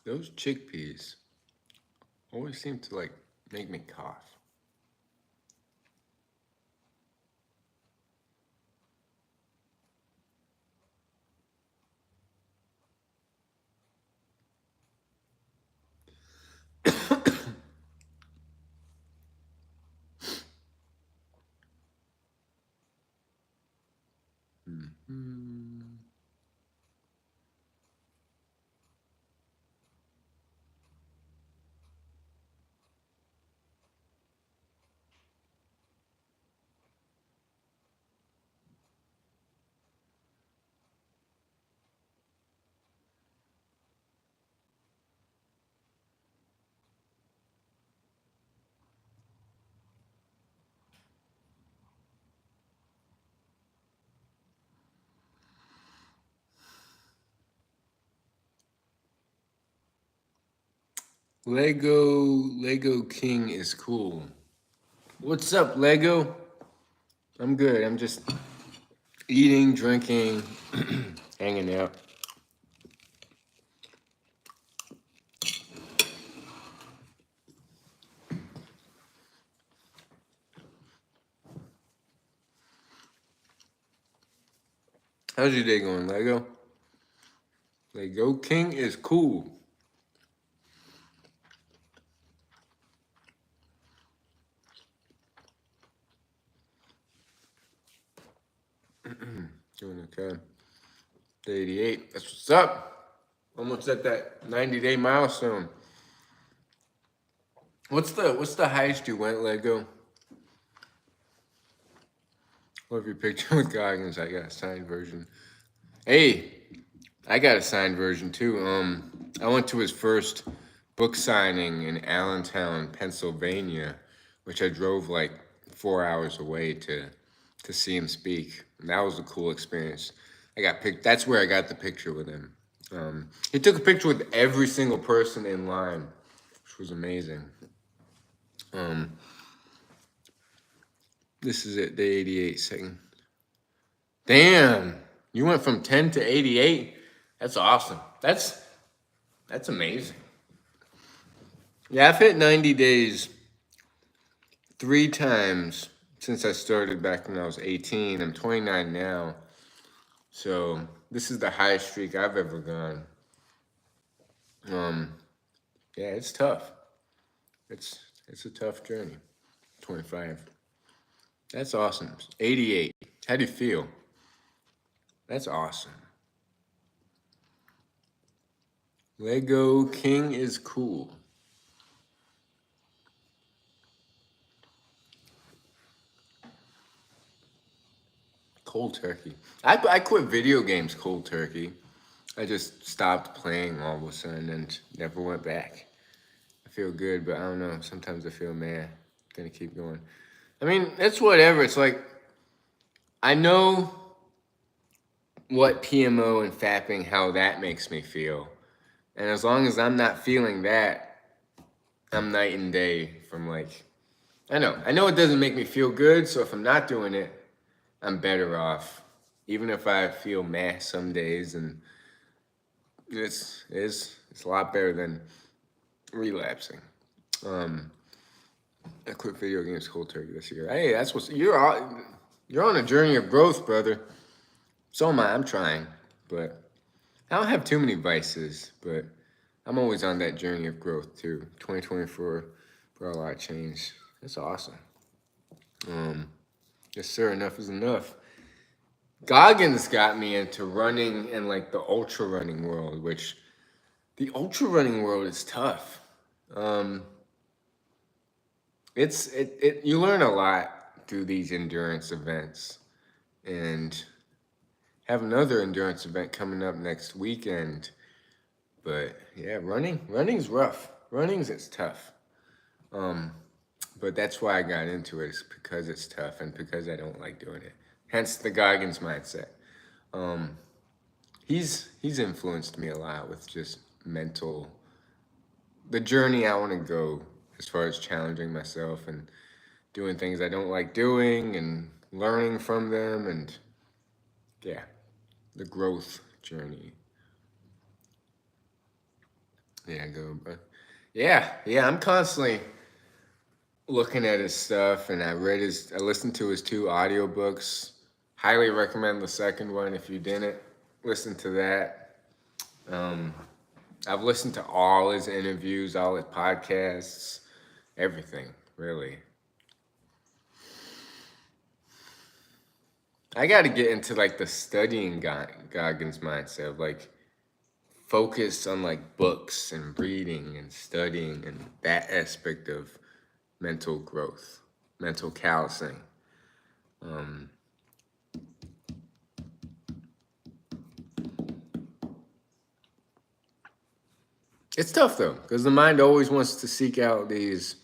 Speaker 1: Those chickpeas always seem to like make me cough. Mm-hmm. Lego King is cool. What's up, Lego? I'm good. I'm just eating, drinking, hanging out. How's your day going, Lego? Lego King is cool. Doing okay. Day 88. That's what's up. Almost at that 90-day milestone. What's the highest you went, Lego? Love your picture with Goggins. I got a signed version. Hey, I got a signed version too. I went to his first book signing in Allentown, Pennsylvania, which I drove like 4 hours away to see him speak. And that was a cool experience. I got picked. That's where I got the picture with him. He took a picture with every single person in line, which was amazing. This is it, day 88, second. Damn, you went from 10 to 88? That's awesome. That's amazing. Yeah, I've hit 90 days 3 times since I started back when I was 18. I'm 29 now. So this is the highest streak I've ever gone. Yeah, it's tough. It's a tough journey. 25. That's awesome. 88. How do you feel? That's awesome. Lego King is cool. Cold turkey. I quit video games cold turkey. I just stopped playing all of a sudden and never went back. I feel good, but I don't know. Sometimes I feel mad. Gonna keep going. I mean, it's whatever. It's like, I know what PMO and fapping, how that makes me feel. And as long as I'm not feeling that, I'm night and day from like, I know it doesn't make me feel good. So if I'm not doing it, I'm better off. Even if I feel meh some days, and it's a lot better than relapsing. I quit video games cold turkey this year. Hey, that's what you're on a journey of growth, brother. So am I. I'm trying, but I don't have too many vices. But I'm always on that journey of growth too. 2024 brought a lot of change. That's awesome. Yes, sir. Enough is enough. Goggins got me into running and like the ultra running world, which the ultra running world is tough. You learn a lot through these endurance events, and have another endurance event coming up next weekend. But yeah, running's rough. It's tough. But that's why I got into it, is because it's tough and because I don't like doing it. Hence the Goggins mindset. He's influenced me a lot with just the journey I want to go as far as challenging myself and doing things I don't like doing and learning from them, and yeah, the growth journey. Yeah, I'm constantly looking at his stuff, and I listened to his 2 audiobooks. Highly recommend the second one if you didn't listen to that. I've listened to all his interviews, all his podcasts, everything, really. I got to get into like the studying Goggins mindset of like focus on like books and reading and studying and that aspect of mental growth, mental callousing. It's tough though, because the mind always wants to seek out these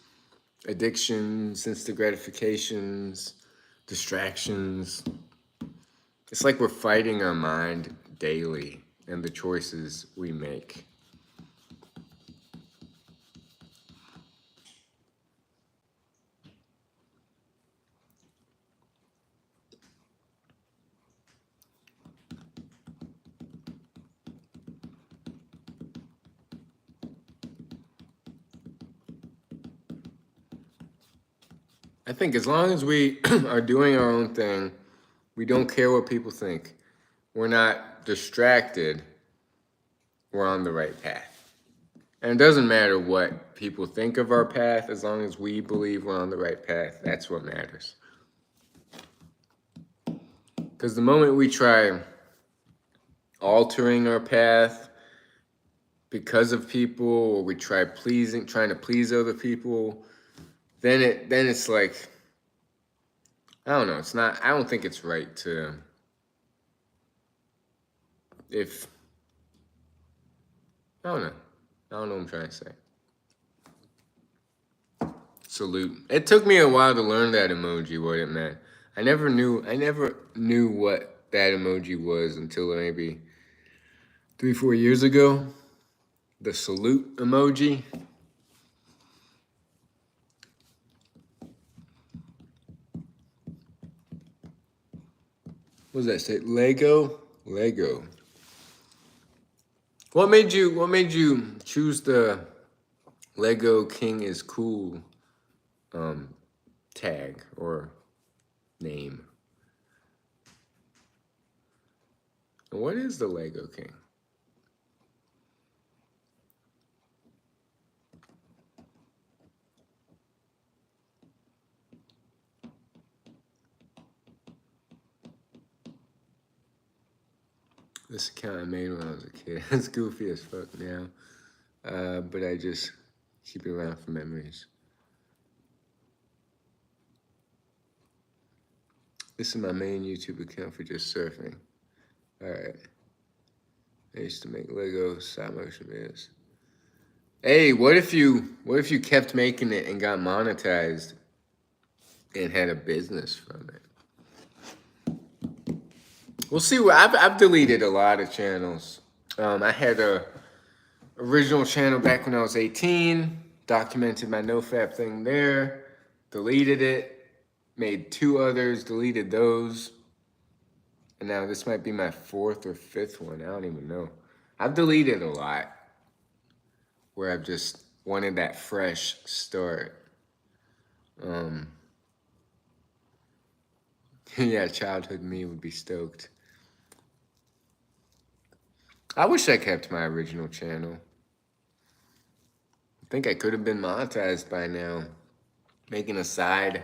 Speaker 1: addictions, instant gratifications, distractions. It's like we're fighting our mind daily and the choices we make. I think as long as we are doing our own thing, we don't care what people think, we're not distracted, we're on the right path. And it doesn't matter what people think of our path, as long as we believe we're on the right path, that's what matters. Because the moment we try altering our path because of people, or we try trying to please other people, then it's like, I don't know. It's not. I don't think it's right to, if I don't know. I don't know what I'm trying to say. Salute. It took me a while to learn that emoji, what it meant. I never knew what that emoji was until maybe 3-4 years ago. The salute emoji. What does that say? Lego? Lego. What made you choose the Lego King is cool tag or name? And what is the Lego King? This account I made when I was a kid. It's goofy as fuck now. But I just keep it around for memories. This is my main YouTube account for just surfing. Alright. I used to make Lego stop motion videos. Hey, what if you kept making it and got monetized and had a business from it? We'll see. I've deleted a lot of channels. I had a original channel back when I was 18. Documented my nofap thing there. Deleted it. Made 2 others. Deleted those. And now this might be my 4th or 5th one. I don't even know. I've deleted a lot. Where I've just wanted that fresh start. Yeah, childhood me would be stoked. I wish I kept my original channel. I think I could have been monetized by now. Making a side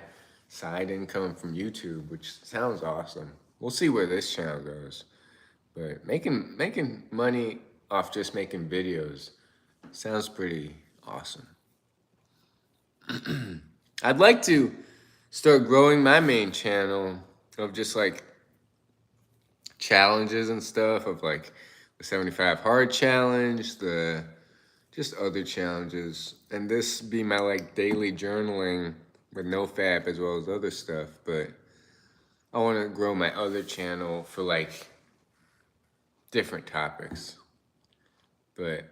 Speaker 1: income from YouTube, which sounds awesome. We'll see where this channel goes. But making money off just making videos sounds pretty awesome. I'd like to start growing my main channel of just like challenges and stuff, of like the 75 hard challenge, the just other challenges, and this be my like daily journaling with nofap as well as other stuff. But I want to grow my other channel for like different topics. But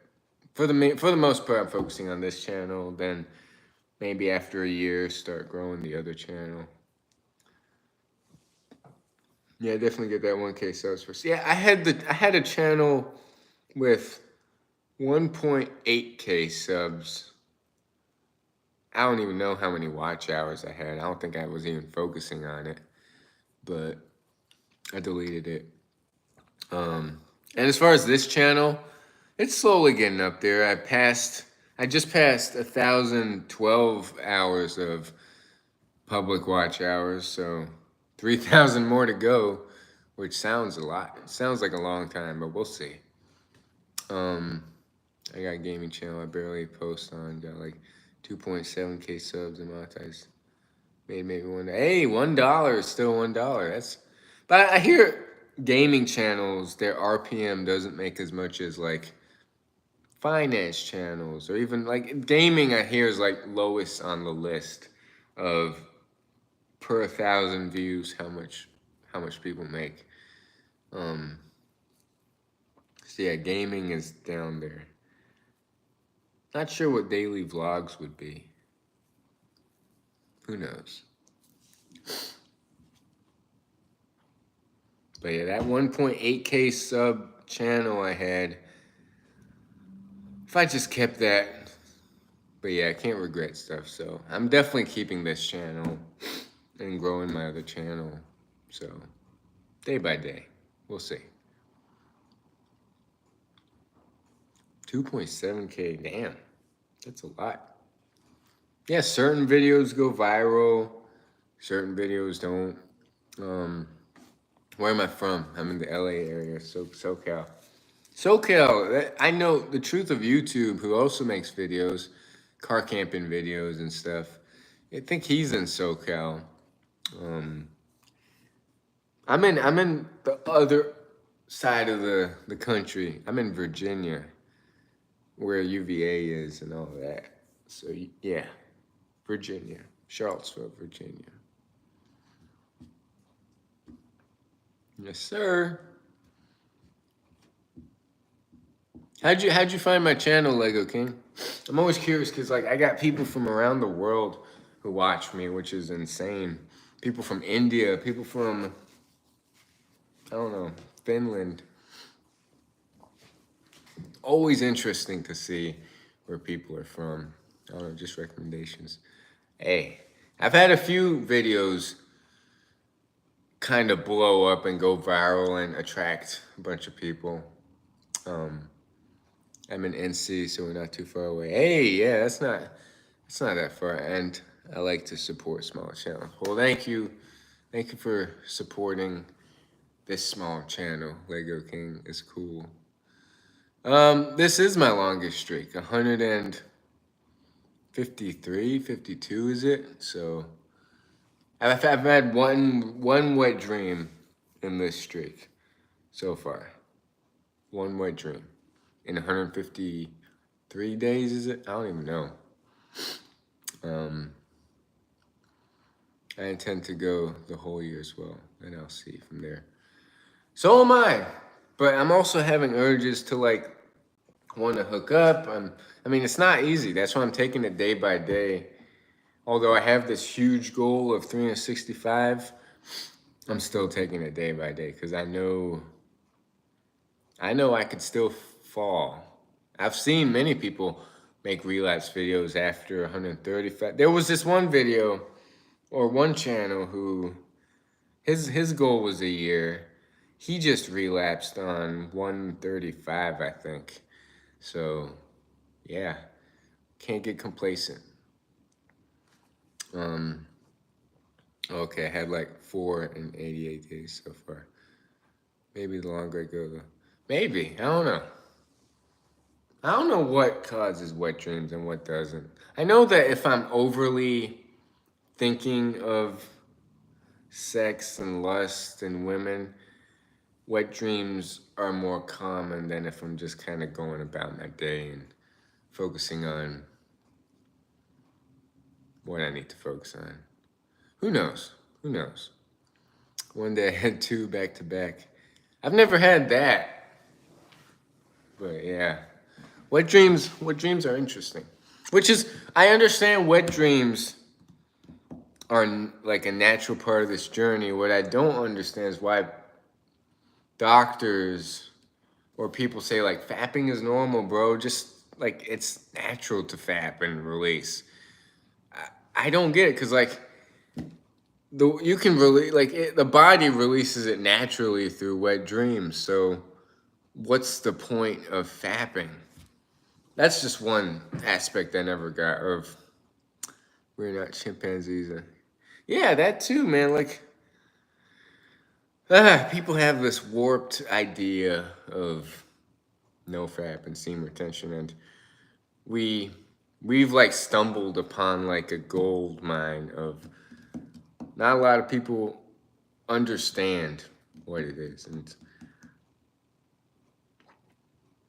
Speaker 1: for the most part, I'm focusing on this channel. Then maybe after a year, start growing the other channel. Yeah, definitely get that 1K subs first. Yeah, I had a channel with 1.8K subs. I don't even know how many watch hours I had. I don't think I was even focusing on it, but I deleted it. And as far as this channel, it's slowly getting up there. I just passed 1,012 hours of public watch hours, so 3,000 more to go, which sounds a lot. It sounds like a long time, but we'll see. I got a gaming channel I barely post on. Got like 2.7K subs and monetized. Made maybe $1. Hey, $1 is still $1. But I hear gaming channels, their RPM doesn't make as much as like finance channels, or even like gaming. I hear is like lowest on the list of per 1,000 views how much people make. So yeah, gaming is down there. Not sure what daily vlogs would be. Who knows? But yeah, that 1.8K sub channel I had, if I just kept that, but yeah, I can't regret stuff. So I'm definitely keeping this channel and growing my other channel. So day by day, we'll see. 2.7K, damn, that's a lot. Yeah, certain videos go viral, certain videos don't. Where am I from? I'm in the LA area, SoCal. SoCal, I know the truth of YouTube, who also makes videos, car camping videos and stuff. I think he's in SoCal. Um, I'm in the other side of the country. I'm in Virginia, where UVA is and all that. So yeah, Virginia, Charlottesville, Virginia. Yes, sir. How'd you find my channel, Lego King? I'm always curious because like I got people from around the world who watch me, which is insane. People from India, people from I don't know, Finland. Always interesting to see where people are from. I don't know, just recommendations. Hey, I've had a few videos kind of blow up and go viral and attract a bunch of people. Um, I'm in NC, so we're not too far away. Hey, yeah, that's not that far. And I like to support small channels. Well, thank you for supporting this small channel. Lego King is cool. This is my longest streak, 153, 52 is it? So I've had one wet dream in this streak so far. One wet dream in 153 days, is it? I don't even know. I intend to go the whole year as well, and I'll see from there. So am I, but I'm also having urges to like want to hook up. I mean, it's not easy. That's why I'm taking it day by day. Although I have this huge goal of 365, I'm still taking it day by day because I know I could still fall. I've seen many people make relapse videos after 135. There was this one video or one channel who his goal was a year. He just relapsed on 135, I think. So, yeah, can't get complacent. Okay, I had like 4 in 88 days so far. Maybe the longer I go, though. Maybe, I don't know. I don't know what causes wet dreams and what doesn't. I know that if I'm overly thinking of sex and lust and women, wet dreams are more common than if I'm just kind of going about my day and focusing on what I need to focus on. Who knows? Who knows? One day I had 2 back to back. I've never had that. But yeah. Wet dreams are interesting. Which is I understand wet dreams are like a natural part of this journey. What I don't understand is why doctors or people say like fapping is normal, bro. Just like it's natural to fap and release. I don't get it because like you can release like the body releases it naturally through wet dreams. So what's the point of fapping? That's just one aspect I never got of we're not chimpanzees. Yeah, that too, man. Like people have this warped idea of no fap and semen retention, and we've like stumbled upon like a gold mine of not a lot of people understand what it is, and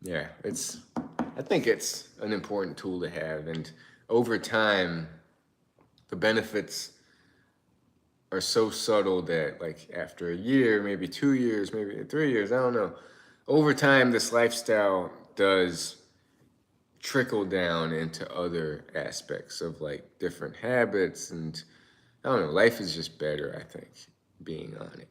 Speaker 1: yeah, I think it's an important tool to have, and over time the benefits are so subtle that like after a year, maybe 2 years, maybe 3 years, I don't know, over time this lifestyle does trickle down into other aspects of like different habits, and I don't know, life is just better, I think, being on it.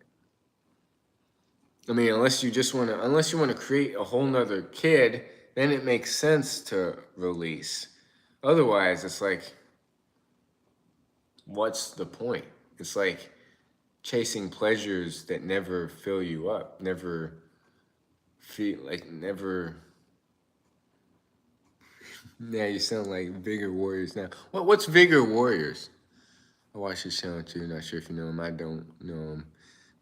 Speaker 1: I mean, unless you want to create a whole nother kid, then it makes sense to release. Otherwise, it's like, what's the point? It's like chasing pleasures that never fill you up, never feel like never. Yeah, you sound like Vigor Warriors now. What's Vigor Warriors? I watch his channel too. Not sure if you know him. I don't know him.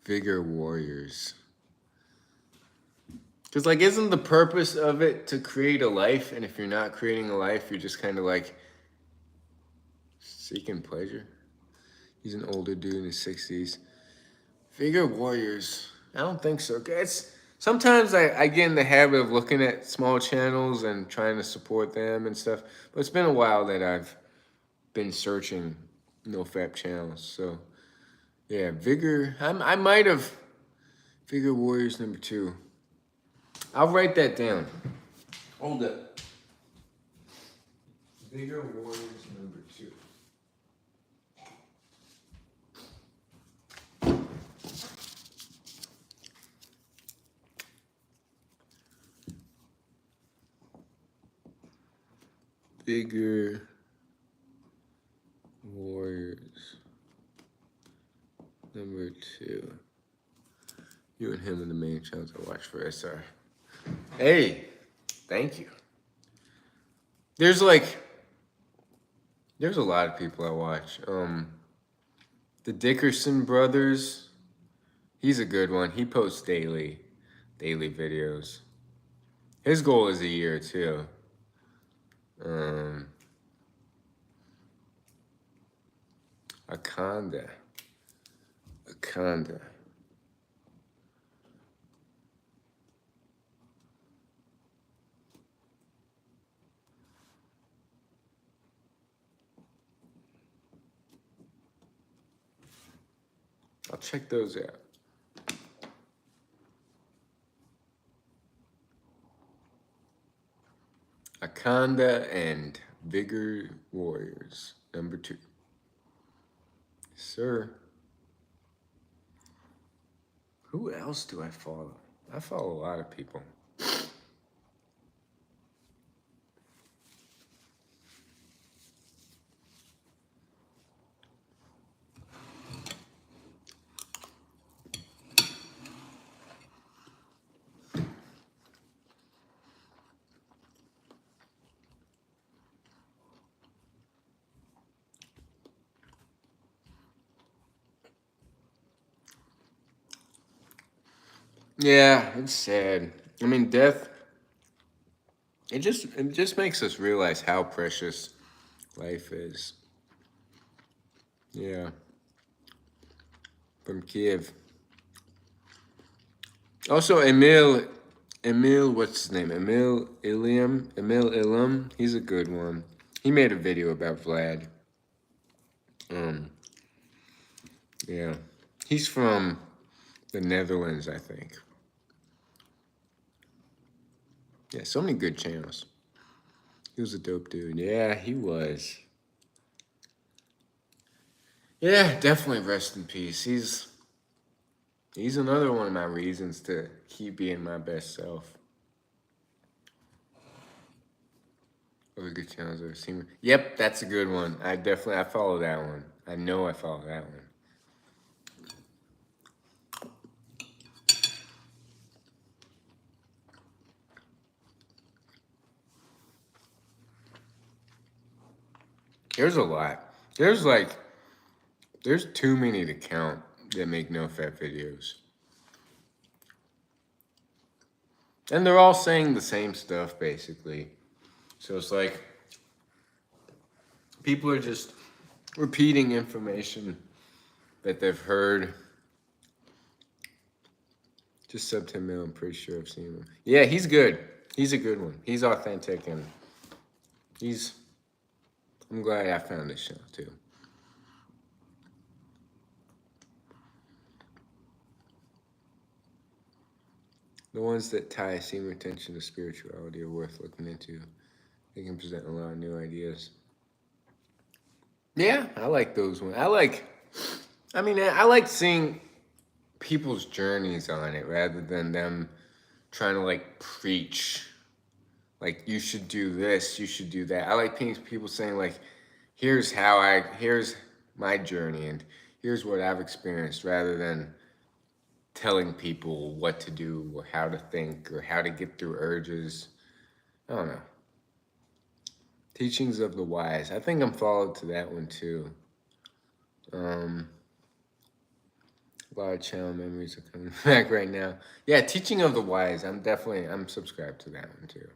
Speaker 1: Vigor Warriors. Because, like, isn't the purpose of it to create a life? And if you're not creating a life, you're just kind of like seeking pleasure. He's an older dude in his 60s. Vigor Warriors. I don't think so. Sometimes I get in the habit of looking at small channels and trying to support them and stuff. But it's been a while that I've been searching no-fap channels. So, yeah, Vigor. I might have Vigor Warriors #2. I'll write that down. Hold up. Vigor Warriors #2. Vigor Warriors #2. You and him are the main channels I watch for SR. Hey, thank you. There's a lot of people I watch. The Dickerson brothers. He's a good one. He posts daily videos. His goal is a year too. Akanda. I'll check those out. Akanda and Vigor Warriors #2. Sir. Who else do I follow? I follow a lot of people. Yeah, it's sad. I mean, death. It just makes us realize how precious life is. Yeah. From Kiev. Also, Emil, what's his name? Emil Ilum. He's a good one. He made a video about Vlad. Yeah. He's from the Netherlands, I think. Yeah, so many good channels. He was a dope dude. Yeah, he was. Yeah, definitely rest in peace. He's another one of my reasons to keep being my best self. Other good channels I've ever seen. Yep, that's a good one. I follow that one. I know I follow that one. There's a lot. There's too many to count that make no fat videos. And they're all saying the same stuff, basically. So it's like, people are just repeating information that they've heard. Just sub 10 mil, I'm pretty sure I've seen him. Yeah, he's good. He's a good one. He's authentic, and I'm glad I found this channel too. The ones that tie seem attention to spirituality are worth looking into. They can present a lot of new ideas. Yeah, I like those ones. I like seeing people's journeys on it rather than them trying to like preach. Like, you should do this, you should do that. I like people saying like, here's my journey and here's what I've experienced, rather than telling people what to do or how to think or how to get through urges. I don't know. Teachings of the Wise. I think I'm followed to that one too. A lot of channel memories are coming back right now. Yeah, Teaching of the Wise. I'm subscribed to that one too.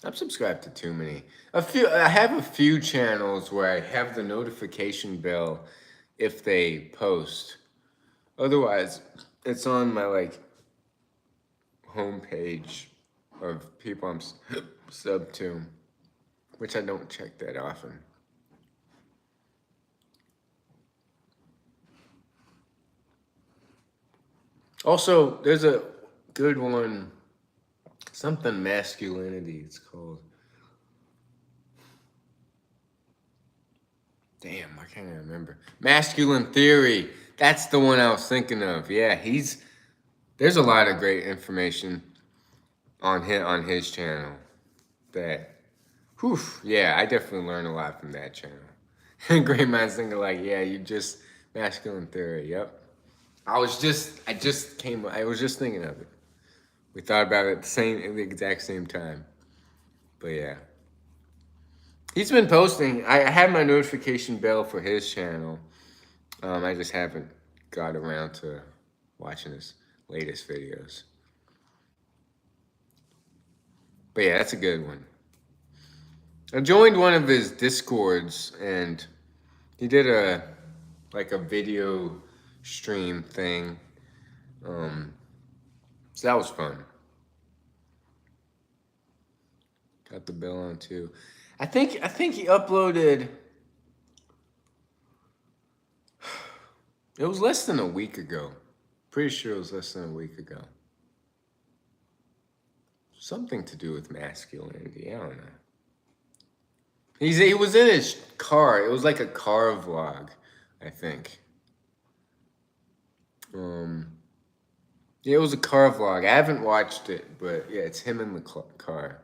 Speaker 1: I'm subscribed to too many. I have a few channels where I have the notification bell if they post. Otherwise, it's on my like homepage of people I'm sub to, which I don't check that often. Also, there's a good one, something masculinity, it's called. Damn, I can't remember. Masculine Theory. That's the one I was thinking of. Yeah, there's a lot of great information on his channel. That, whew, yeah, I definitely learned a lot from that channel. Great minds thinking like, yeah, you just Masculine Theory. Yep. I was just thinking of it. We thought about it at the exact same time. But yeah. He's been posting. I had my notification bell for his channel. I just haven't got around to watching his latest videos. But yeah, that's a good one. I joined one of his Discords and he did a video stream thing. So that was fun. Got the bell on too. I think he uploaded. It was less than a week ago. Pretty sure it was less than a week ago. Something to do with masculinity. I don't know. He was in his car. It was like a car vlog, I think. Yeah, it was a car vlog. I haven't watched it, but yeah, it's him in the car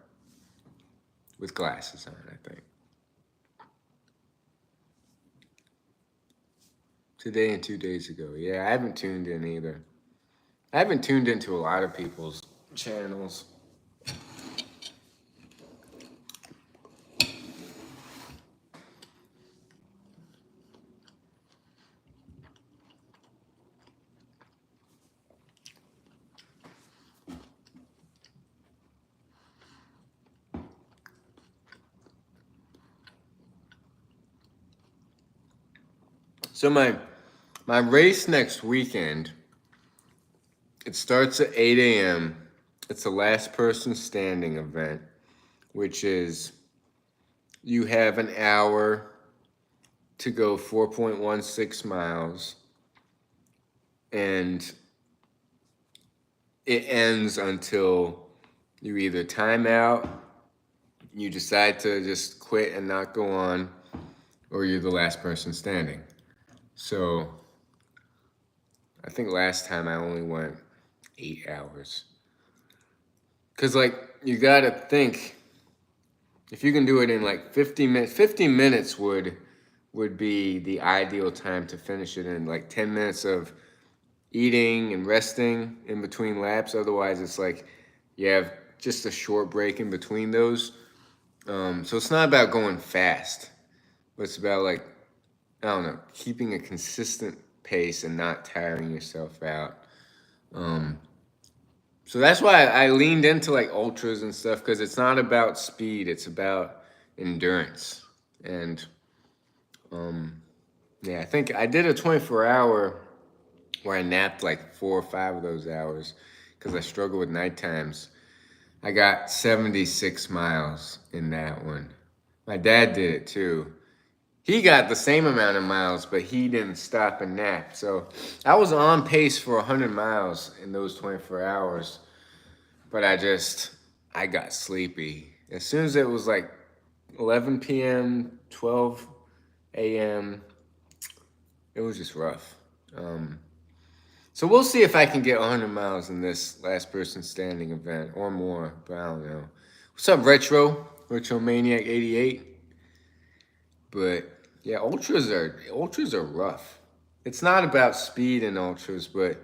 Speaker 1: with glasses on, I think. Today and 2 days ago. Yeah, I haven't tuned in either. I haven't tuned into a lot of people's channels. So my race next weekend, it starts at 8 a.m. It's a last person standing event, which is you have an hour to go 4.16 miles, and it ends until you either time out, you decide to just quit and not go on, or you're the last person standing. So I think last time I only went 8 hours. Cause like you gotta think, if you can do it in like 50 minutes would be the ideal time to finish it in. Like 10 minutes of eating and resting in between laps. Otherwise it's like you have just a short break in between those. So it's not about going fast, but it's about like, I don't know, keeping a consistent pace and not tiring yourself out. So that's why I leaned into like ultras and stuff, because it's not about speed, it's about endurance. And yeah, I think I did a 24-hour where I napped like 4 or 5 of those hours because I struggle with night times. I got 76 miles in that one. My dad did it too. He got the same amount of miles, but he didn't stop and nap. So I was on pace for 100 miles in those 24 hours, but I got sleepy. As soon as it was like 11 p.m., 12 a.m., it was just rough. So we'll see if I can get 100 miles in this last person standing event or more, but I don't know. What's up, Retro Maniac 88? But yeah, ultras are rough. It's not about speed in ultras, but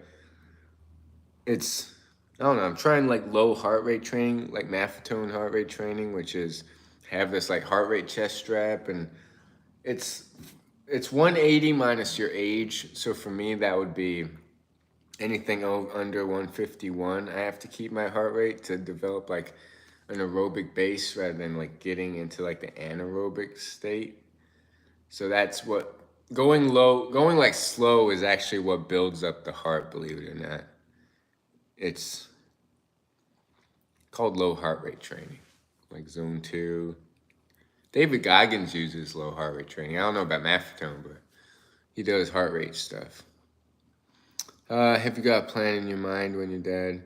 Speaker 1: it's, I don't know, I'm trying like low heart rate training, like Maffetone heart rate training, which is have this like heart rate chest strap, and it's 180 minus your age. So for me, that would be anything under 151, I have to keep my heart rate to develop like an aerobic base rather than like getting into like the anaerobic state. So that's what going like slow is actually what builds up the heart, believe it or not. It's called low heart rate training, like zone 2. David Goggins uses low heart rate training. I don't know about Maffetone, but he does heart rate stuff. Have you got a plan in your mind when your dad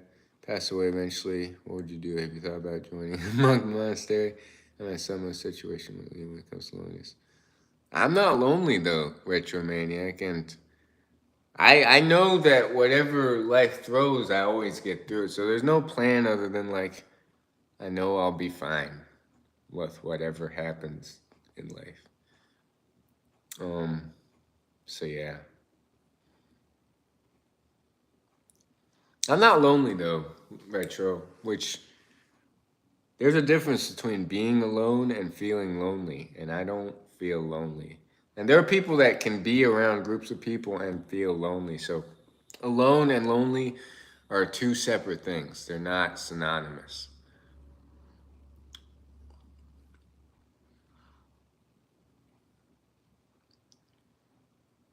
Speaker 1: passed away eventually? What would you do? Have you thought about joining a monk monastery? I'm in a similar situation with you when it comes to loneliness. I'm not lonely though, Retromaniac, and I know that whatever life throws, I always get through it. So there's no plan other than like I know I'll be fine with whatever happens in life. So yeah. I'm not lonely though, Retro, which there's a difference between being alone and feeling lonely, and I don't feel lonely. And there are people that can be around groups of people and feel lonely. So alone and lonely are two separate things. They're not synonymous.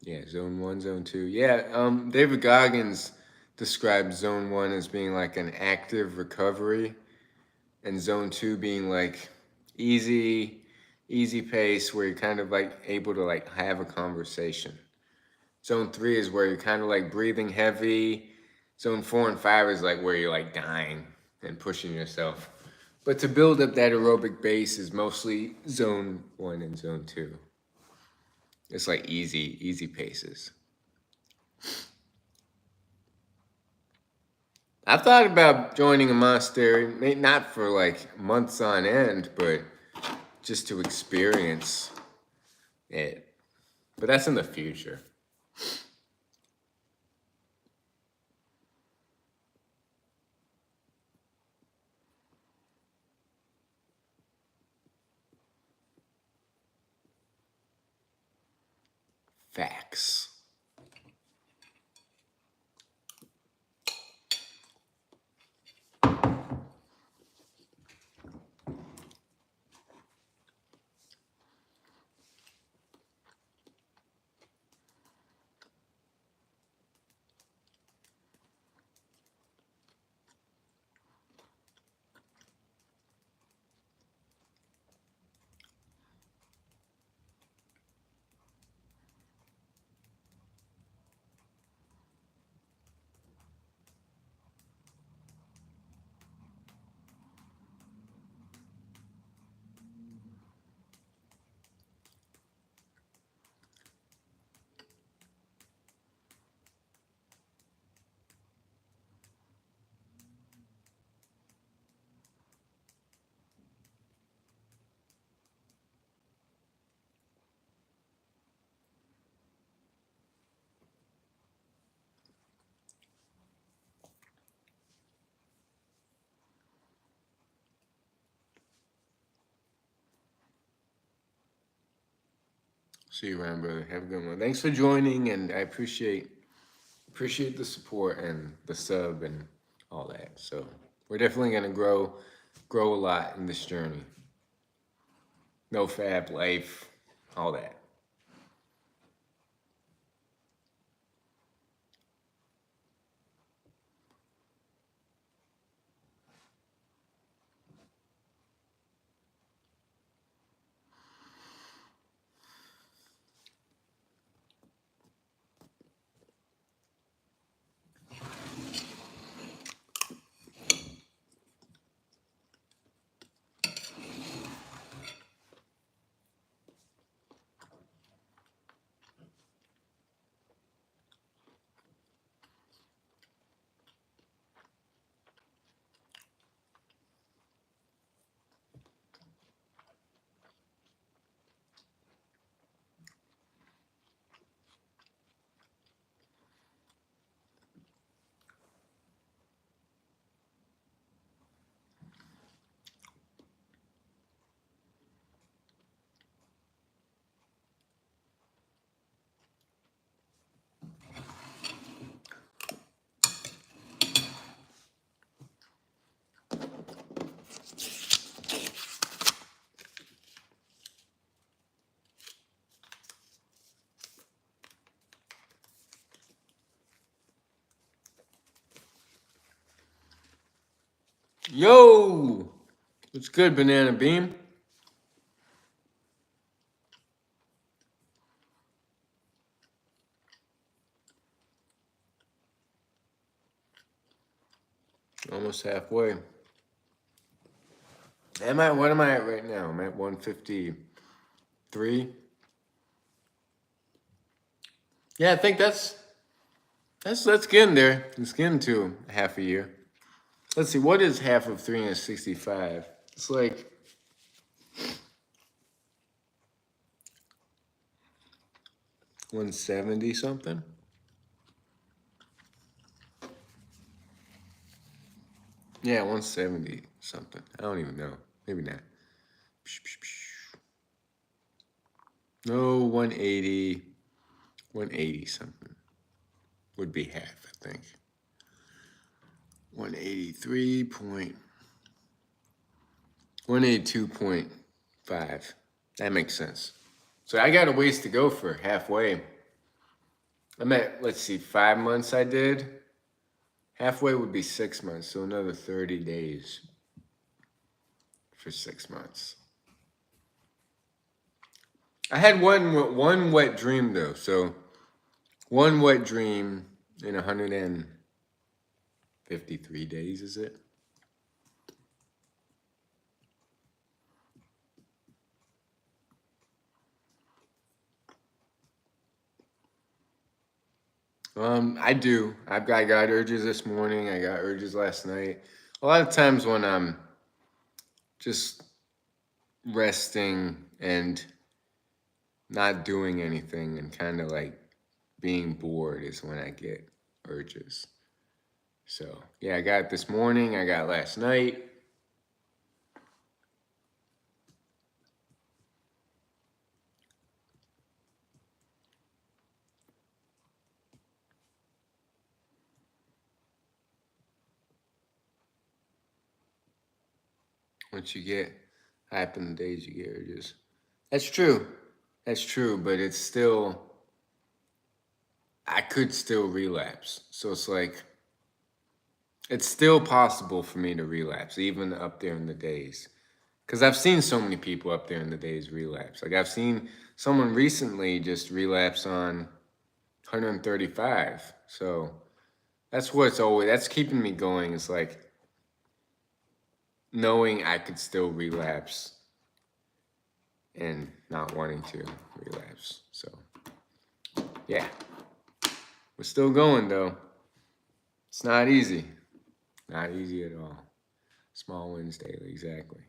Speaker 1: Yeah, zone 1, zone 2. Yeah, David Goggins describes zone 1 as being like an active recovery, and zone 2 being like easy pace where you're kind of like able to like have a conversation. Zone 3 is where you're kind of like breathing heavy. Zone 4 and 5 is like where you're like dying and pushing yourself. But to build up that aerobic base is mostly zone 1 and zone 2. It's like easy paces. I've thought about joining a monastery, not for like months on end, but just to experience it. But that's in the future. Facts. See you around, brother. Have a good one. Thanks for joining, and I appreciate the support and the sub and all that. So we're definitely gonna grow a lot in this journey. No fab life, all that. Yo! What's good, Banana Beam? Almost halfway. What am I at right now? I'm at 153. Yeah, I think let's get in there. Let's get into half a year. Let's see, what is half of 365? It's like 170 something. Yeah, 170 something. I don't even know. Maybe not. No, 180. 180 something would be half, I think. 182.5. That makes sense. So I got a ways to go for halfway. I'm at, let's see, 5 months I did. Halfway would be 6 months, so another 30 days for 6 months. I had one wet dream though, so one wet dream in 153 days, is it? I do. I got urges this morning. I got urges last night. A lot of times when I'm just resting and not doing anything and kind of like being bored is when I get urges. So yeah, I got it this morning. I got it last night. Once you get hype in the days, you get urges. That's true. That's true, but it's still, I could still relapse. So it's like, it's still possible for me to relapse, even up there in the days. Because I've seen so many people up there in the days relapse. Like I've seen someone recently just relapse on 135. So that's keeping me going. It's like knowing I could still relapse and not wanting to relapse. So yeah, we're still going though. It's not easy. Not easy at all. Small wins daily, exactly.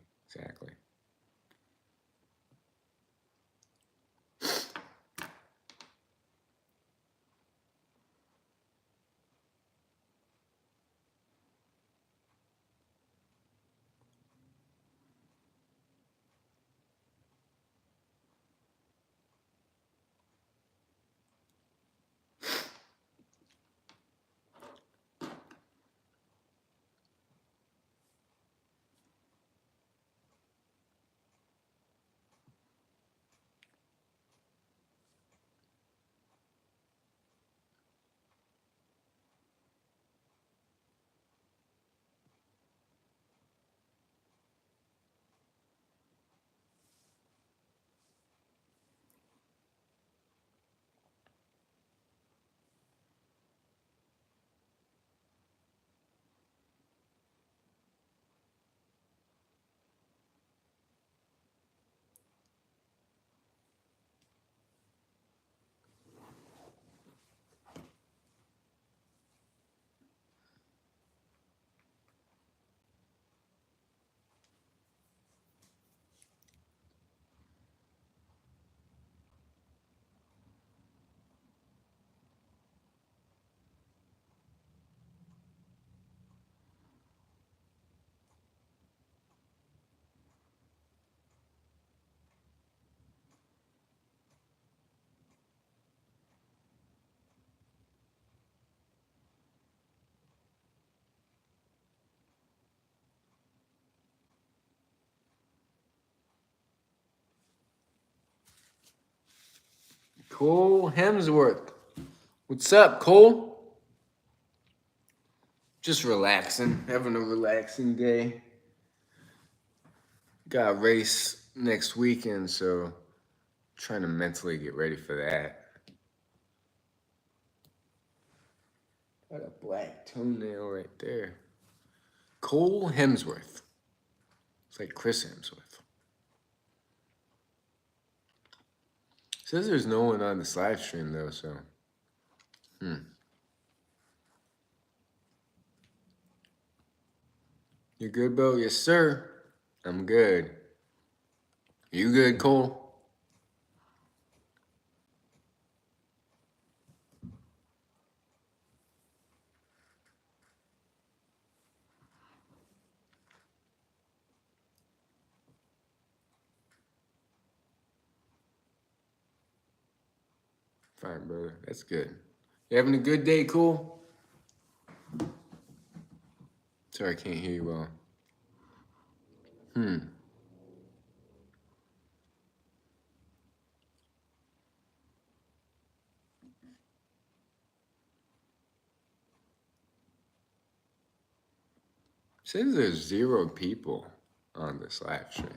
Speaker 1: Cole Hemsworth. What's up, Cole? Just relaxing, having a relaxing day. Got a race next weekend, so trying to mentally get ready for that. Got a black toenail right there. Cole Hemsworth. It's like Chris Hemsworth. Says there's no one on this live stream though, so. You good, Bo? Yes, sir. I'm good. You good, Cole? Fine, brother. That's good. You having a good day, Cole? Sorry, I can't hear you well. Says there's 0 people on this live stream.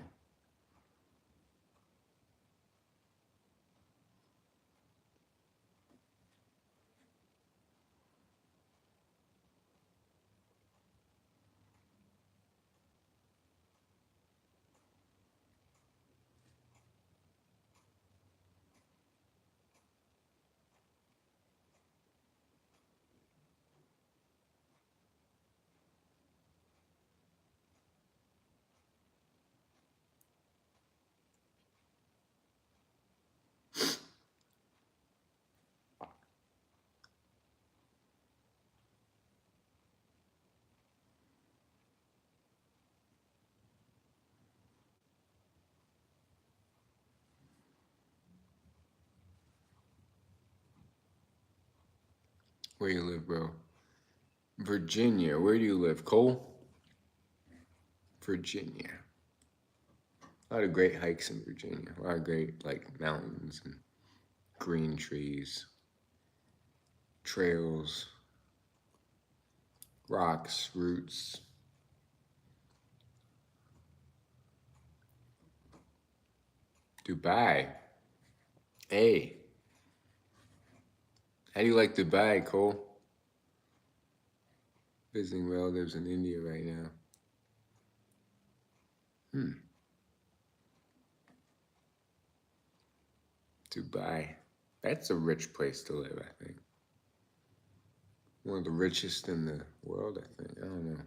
Speaker 1: Where you live, bro? Virginia. Where do you live, Cole? Virginia. A lot of great hikes in Virginia. A lot of great mountains and green trees, trails, rocks, roots. Dubai. Hey. How do you like Dubai, Cole? Visiting relatives in India right now. Dubai. That's a rich place to live, I think. One of the richest in the world, I think. I don't know.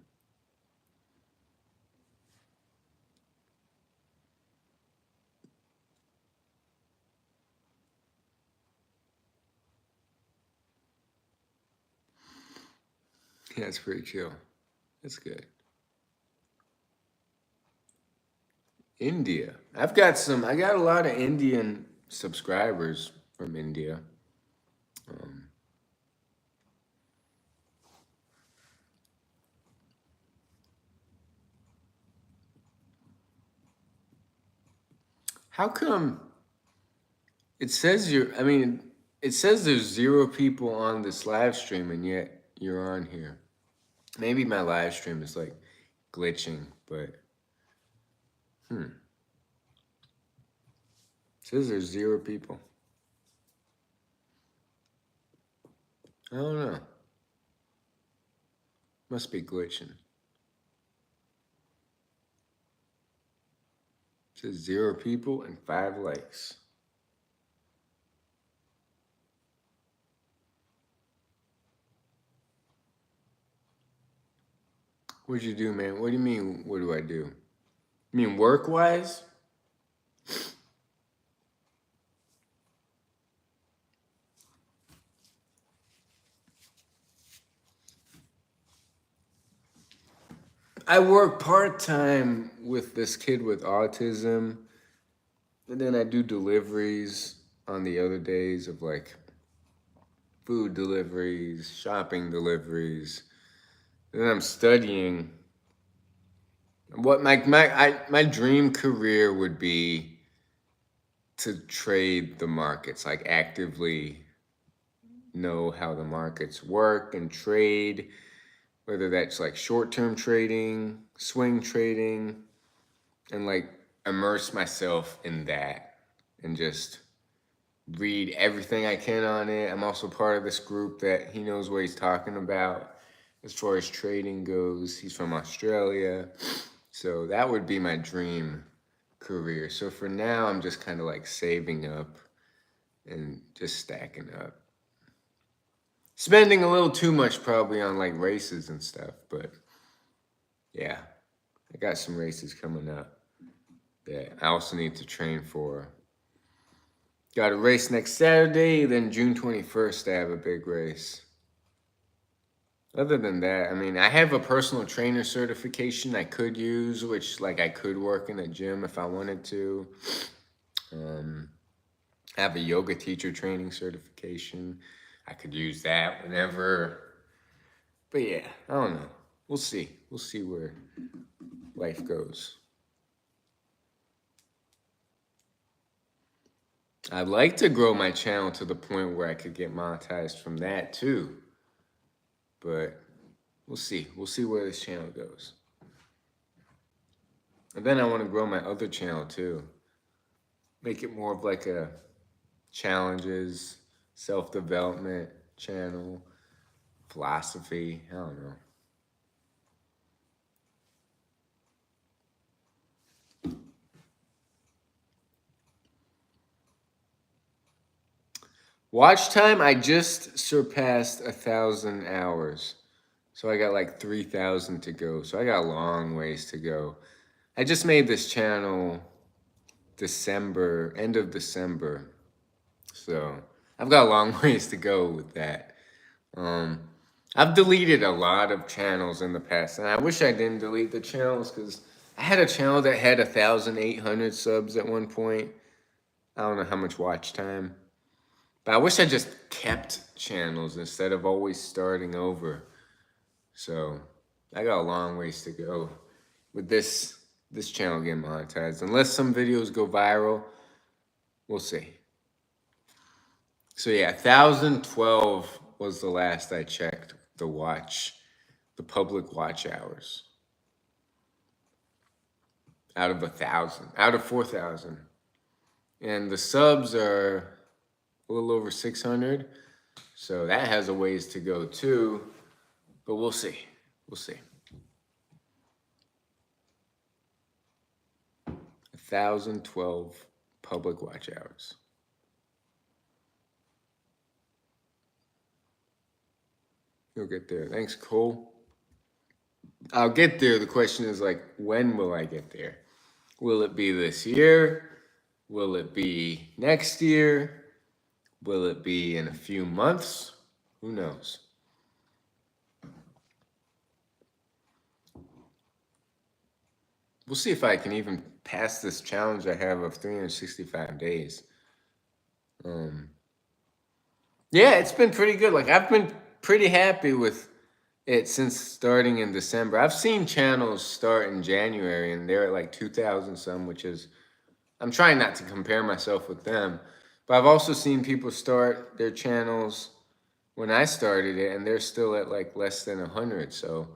Speaker 1: Yeah, it's pretty chill. That's good. India. I got a lot of Indian subscribers from India. How come it says it says there's 0 people on this live stream and yet you're on here. Maybe my live stream is glitching, but it says there's 0 people. I don't know. Must be glitching. It says 0 people and 5 likes. What'd you do, man? What do you mean, what do I do? You mean work-wise? I work part-time with this kid with autism, and then I do deliveries on the other days of food deliveries, shopping deliveries. And then I'm studying. What my dream career would be to trade the markets, actively know how the markets work and trade whether that's like short-term trading, swing trading, and like immerse myself in that and just read everything I can on it. I'm also part of this group that he knows what he's talking about as far as trading goes. He's from Australia. So that would be my dream career. So for now, I'm just kind of like saving up and just stacking up. Spending a little too much probably on like races and stuff, but yeah, I got some races coming up that I also need to train for. Got a race next Saturday, then June 21st, I have a big race. Other than that, I mean, I have a personal trainer certification I could use, which like I could work in a gym if I wanted to. I have a yoga teacher training certification. I could use that whenever. But yeah, I don't know. We'll see. We'll see where life goes. I'd like to grow my channel to the point where I could get monetized from that too. But we'll see. We'll see where this channel goes. And then I want to grow my other channel too. Make it more of like a challenges, self-development channel, philosophy. I don't know. Watch time, I just surpassed 1,000 hours. So I got like 3,000 to go. So I got a long ways to go. I just made this channel end of December. So I've got a long ways to go with that. I've deleted a lot of channels in the past, and I wish I didn't delete the channels because I had a channel that had 1,800 subs at one point. I don't know how much watch time. But I wish I just kept channels instead of always starting over. So I got a long ways to go with this channel getting monetized. Unless some videos go viral, we'll see. So yeah, 1,012 was the last I checked the public watch hours. Out of 1,000, out of 4,000. And the subs are a little over 600. So that has a ways to go too, but we'll see. We'll see. 1,012 public watch hours. You'll get there. Thanks, Cole. I'll get there. The question is like, when will I get there? Will it be this year? Will it be next year? Will it be in a few months? Who knows? We'll see if I can even pass this challenge I have of 365 days. Yeah, it's been pretty good. Like I've been pretty happy with it since starting in December. I've seen channels start in January and they're at like 2,000 some, which is, I'm trying not to compare myself with them. But I've also seen people start their channels when I started it and they're still at like less than 100. So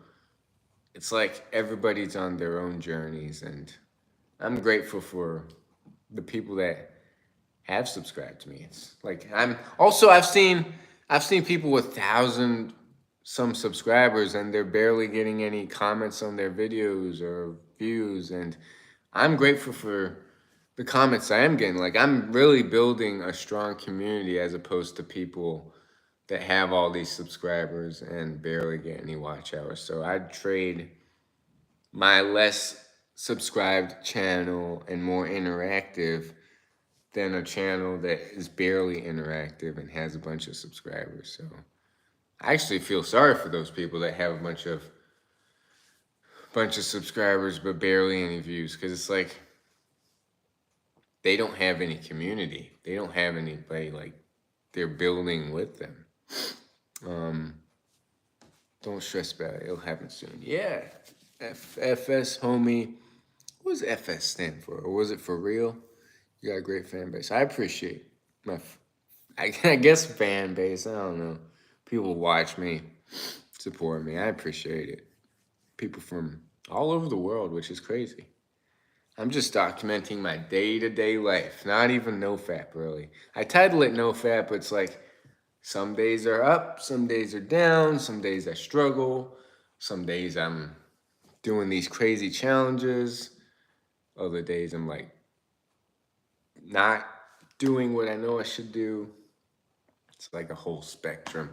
Speaker 1: it's like everybody's on their own journeys, and I'm grateful for the people that have subscribed to me. It's like I've seen people with 1,000 some subscribers and they're barely getting any comments on their videos or views, and I'm grateful for the comments I am getting. Like I'm really building a strong community as opposed to people that have all these subscribers and barely get any watch hours. So I'd trade my less subscribed channel and more interactive than a channel that is barely interactive and has a bunch of subscribers. So I actually feel sorry for those people that have a bunch of subscribers but barely any views, because it's like they don't have any community. They don't have anybody like they're building with them. Don't stress about it. It'll happen soon. Yeah. FS, homie. What does FS stand for? Or was it for real? You got a great fan base. I appreciate I guess fan base. I don't know. People watch me. support me. I appreciate it. People from all over the world, which is crazy. I'm just documenting my day-to-day life, not even NoFap, really. I title it NoFap, but it's like some days are up, some days are down, some days I struggle, some days I'm doing these crazy challenges, other days I'm like not doing what I know I should do. It's like a whole spectrum.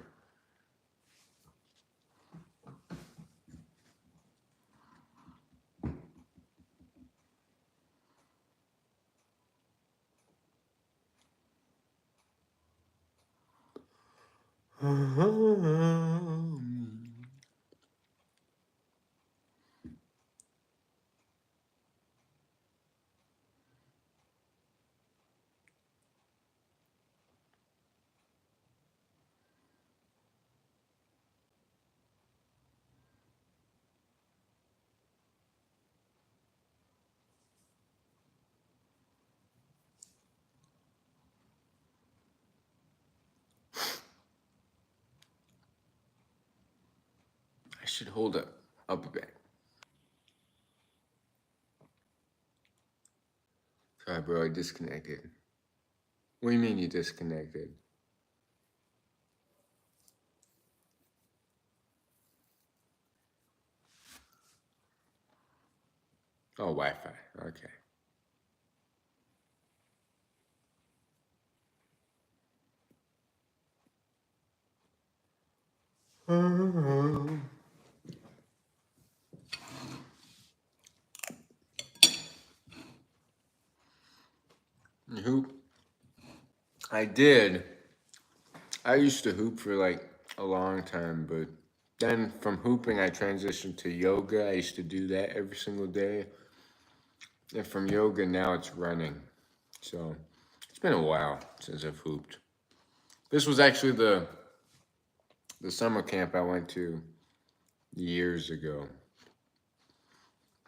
Speaker 1: I should hold up. I'll be back. Sorry, bro, I disconnected. What do you mean you disconnected? Oh, Wi-Fi. Okay. Hoop. I did. I used to hoop for like a long time, but then from hooping, I transitioned to yoga. I used to do that every single day. And from yoga, now it's running. So it's been a while since I've hooped. This was actually the summer camp I went to years ago.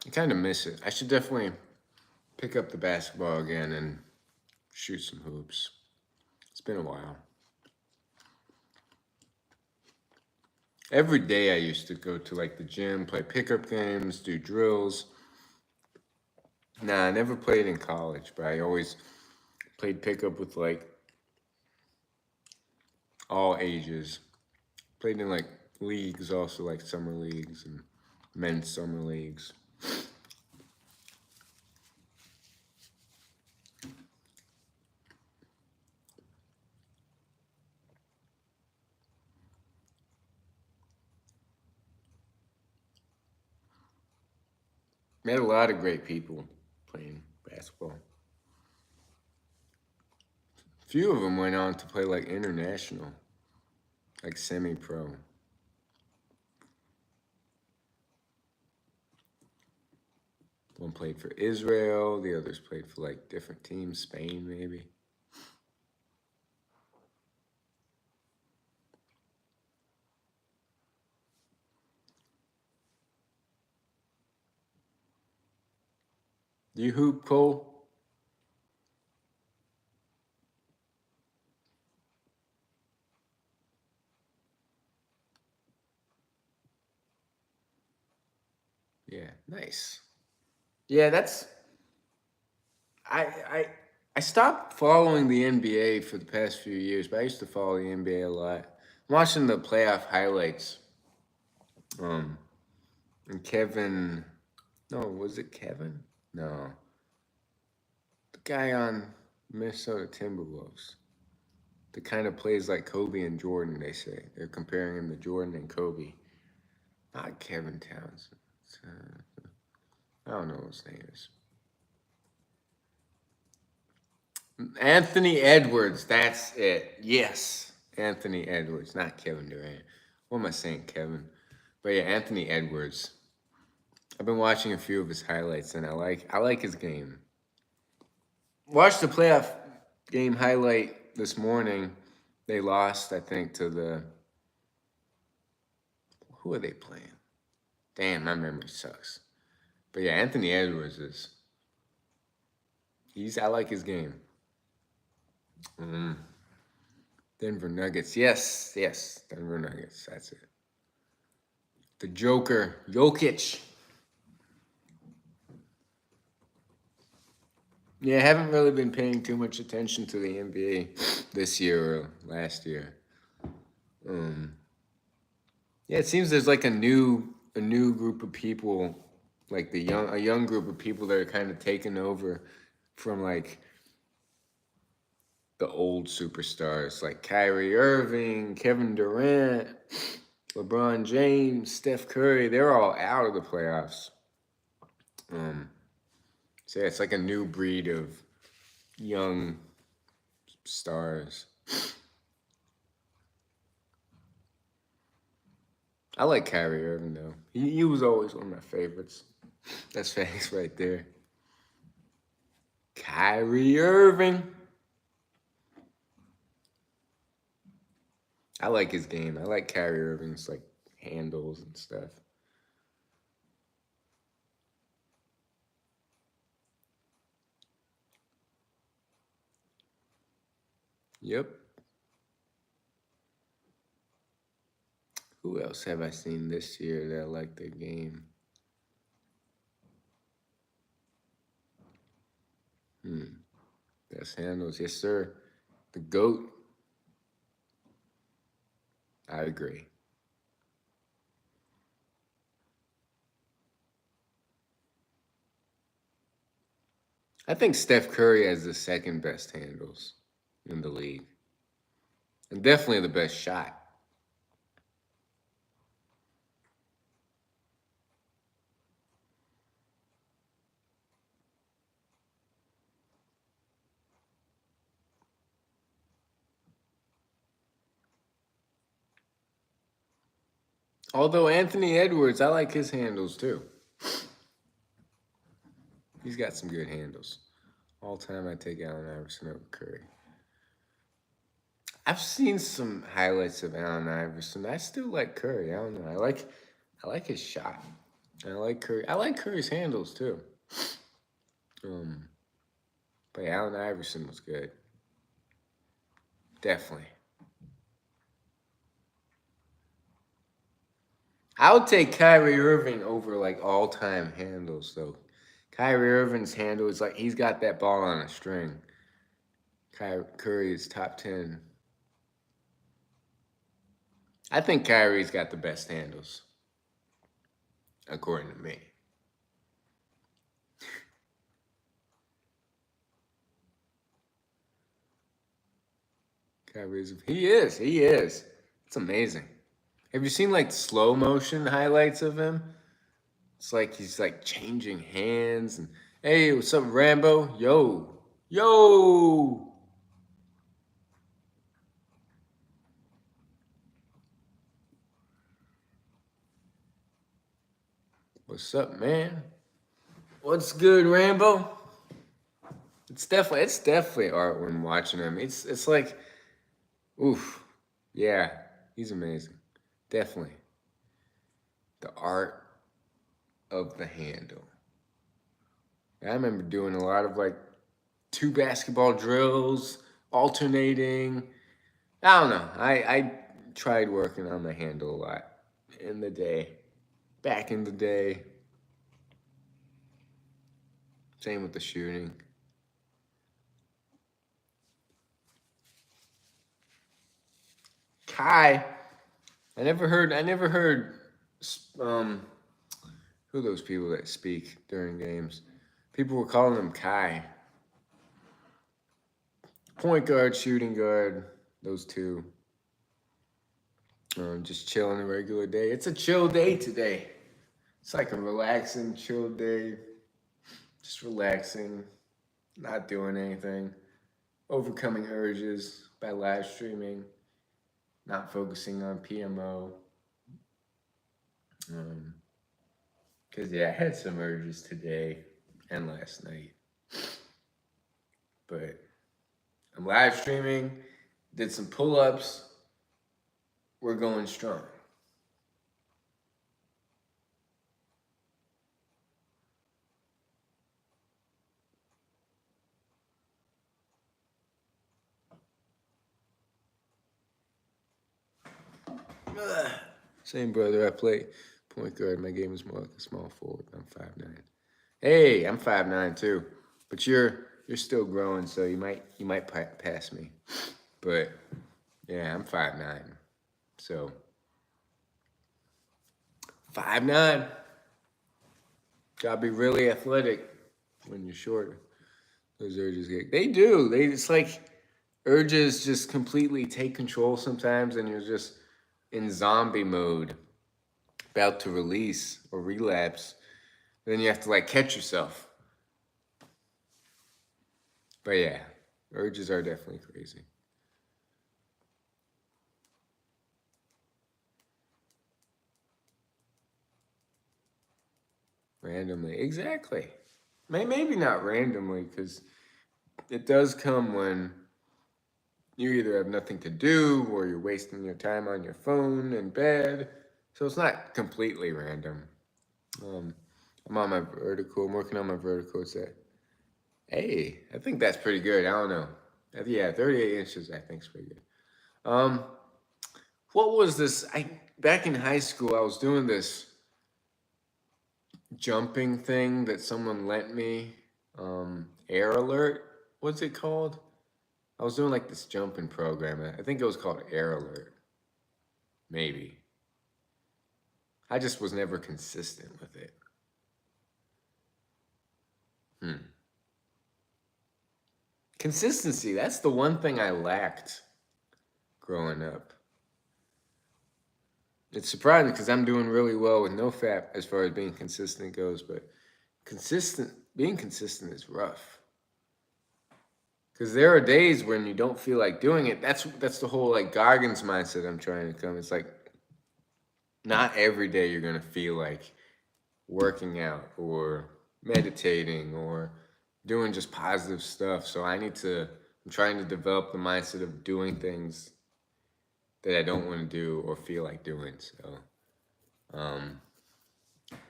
Speaker 1: I kind of miss it. I should definitely pick up the basketball again and shoot some hoops. It's been a while. Every day I used to go to like the gym, play pickup games, do drills. Nah, I never played in college, but I always played pickup with like all ages. Played in like leagues, also like summer leagues and men's summer leagues. Met a lot of great people playing basketball. Few of them went on to play like international, like semi-pro. One played for Israel, the others played for like different teams, Spain maybe. Do you hoop, Cole? Yeah, nice. Yeah, that's I I I stopped following the NBA for the past few years, but I used to follow the NBA a lot. I'm watching the playoff highlights. Um, and Kevin, no, was it Kevin? No, the guy on Minnesota Timberwolves. The kind of plays like Kobe and Jordan. They say they're comparing him to Jordan and Kobe. Not Kevin Townsend. I don't know what his name is. Anthony Edwards. That's it. Yes, Anthony Edwards, not Kevin Durant. What am I saying, Kevin? But yeah, Anthony Edwards. I've been watching a few of his highlights, and I like his game. Watched the playoff game highlight this morning. They lost, I think, to the. Who are they playing? Damn, my memory sucks. But yeah, Anthony Edwards is. I like his game. Denver Nuggets. Yes, yes, Denver Nuggets. That's it. The Joker, Jokic. Yeah, I haven't really been paying too much attention to the NBA this year or last year. Yeah, it seems there's like a new group of people, like a young group of people that are kind of taking over from like the old superstars like Kyrie Irving, Kevin Durant, LeBron James, Steph Curry. They're all out of the playoffs. So yeah, it's like a new breed of young stars. I like Kyrie Irving though. He was always one of my favorites. That's facts right there. Kyrie Irving. I like his game. I like Kyrie Irving's like handles and stuff. Yep. Who else have I seen this year that I like their game? Best handles, yes sir. The GOAT. I agree. I think Steph Curry has the second best handles in the league. And definitely the best shot. Although Anthony Edwards, I like his handles too. He's got some good handles. All time I take Allen Iverson over Curry. I've seen some highlights of Allen Iverson. I still like Curry. I don't know. I like his shot. I like Curry. I like Curry's handles too. Um, but yeah, Allen Iverson was good. Definitely. I would take Kyrie Irving over like all time handles though. Kyrie Irving's handle is like he's got that ball on a string. Curry is top 10. I think Kyrie's got the best handles, according to me. He is. It's amazing. Have you seen like slow motion highlights of him? It's like he's like changing hands and hey, what's up, Rambo? Yo. What's up, man? What's good, Rambo? It's definitely art when watching him. It's like, oof, yeah, he's amazing. Definitely the art of the handle. I remember doing a lot of like two basketball drills, alternating. I don't know. I tried working on the handle a lot in the day. Back in the day. Same with the shooting. Kai. I never heard um who are those people that speak during games. People were calling him Kai. Point guard, shooting guard, those two. Just chilling a regular day. It's a chill day today. It's like a relaxing, chill day. Just relaxing, not doing anything. Overcoming urges by live streaming, not focusing on PMO. Because, yeah, I had some urges today and last night. But I'm live streaming, did some pull ups. We're going strong. Same brother, I play point guard. My game is more like a small forward. I'm 5'9". Hey, I'm 5'9" too, but you're still growing, so you might pass me. But yeah, I'm 5'9". So 5'9". Gotta be really athletic when you're short. Those urges get. They do. It's like urges just completely take control sometimes, and you're just in zombie mode, about to release or relapse. Then you have to like catch yourself. But yeah, urges are definitely crazy. Randomly, exactly. Maybe not randomly, because it does come when you either have nothing to do or you're wasting your time on your phone in bed. So it's not completely random. Um, I'm on my vertical. I'm working on my vertical. It's at, hey, I think that's pretty good. I don't know. Yeah, 38 inches. I think is pretty good. Um, what was this? I back in high school, I was doing this jumping thing that someone lent me. Air Alert. What's it called? I was doing like this jumping program. I think it was called Air Alert. Maybe. I just was never consistent with it. Hmm. Consistency. That's the one thing I lacked growing up. It's surprising because I'm doing really well with no fap as far as being consistent goes, but being consistent is rough. Because there are days when you don't feel like doing it. That's the whole like Goggins mindset I'm trying to come. It's like not every day you're gonna feel like working out or meditating or doing just positive stuff. So I'm trying to develop the mindset of doing things that I don't want to do or feel like doing. So,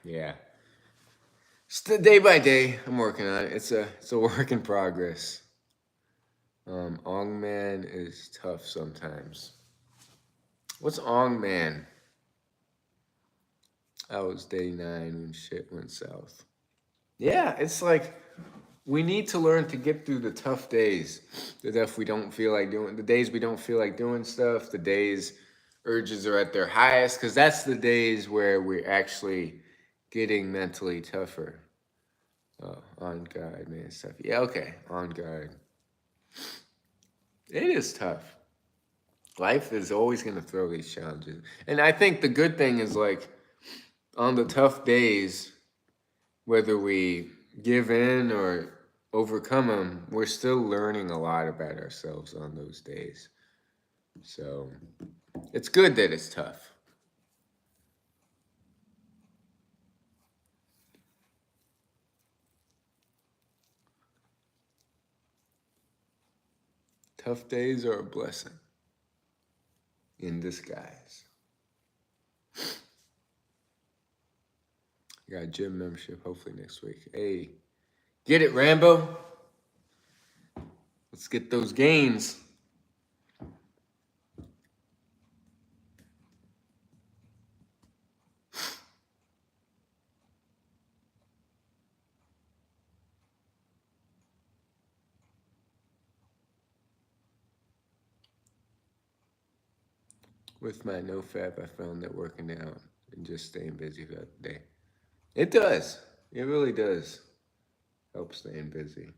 Speaker 1: yeah. Just day by day, I'm working on it. It's a work in progress. Ong Man is tough sometimes. What's Ong Man? I was day 9 when shit went south. Yeah, it's like we need to learn to get through the tough days. The stuff we don't feel like doing, the days we don't feel like doing stuff, the days urges are at their highest, because that's the days where we're actually getting mentally tougher. Oh, on guard, man, stuff. Yeah, okay, on guard. It is tough. Life is always going to throw these challenges. And I think the good thing is like on the tough days, whether we give in or overcome them, we're still learning a lot about ourselves on those days. So it's good that it's tough. Tough days are a blessing in disguise. I got a gym membership hopefully next week. Hey, get it, Rambo. Let's get those gains. With my no fap, I found that working out and just staying busy throughout the day. It does. It really does help staying busy.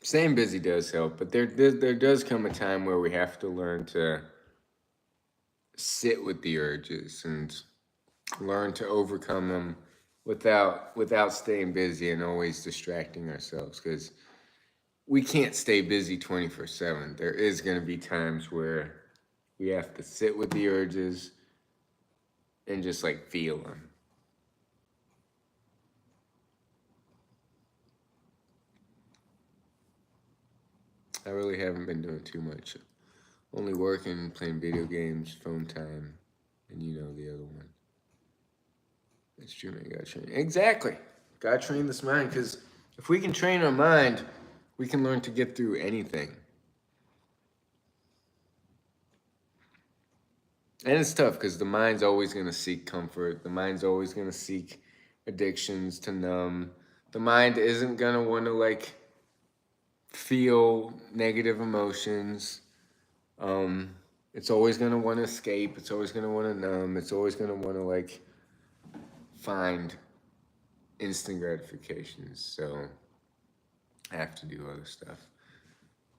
Speaker 1: Staying busy does help, but there does come a time where we have to learn to sit with the urges and learn to overcome them without staying busy and always distracting ourselves, because we can't stay busy 24/7. There is going to be times where we have to sit with the urges and just like feel them. I really haven't been doing too much only working, playing video games, phone time, and you know the other one. That's true, man. Gotta train. Exactly. Gotta train this mind, because if we can train our mind, we can learn to get through anything. And it's tough because the mind's always going to seek comfort. The mind's always going to seek addictions to numb. The mind isn't going to want to like feel negative emotions. Um, it's always going to want to escape. It's always going to want to numb. It's always going to want to like find instant gratifications. So I have to do other stuff.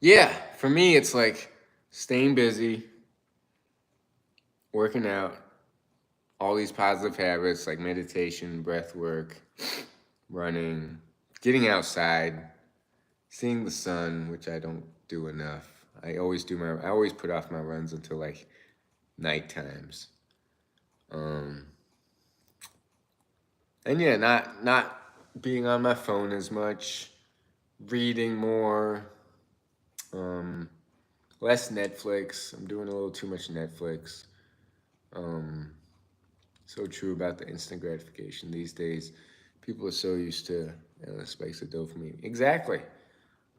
Speaker 1: Yeah, for me, it's like staying busy, working out, all these positive habits like meditation, breath work, running, getting outside, seeing the sun, which I don't do enough. I always put off my runs until like night times. And yeah, not being on my phone as much, reading more, um, less Netflix. I'm doing a little too much Netflix. Um, so true about the instant gratification these days. People are so used to spikes of dopamine. Exactly.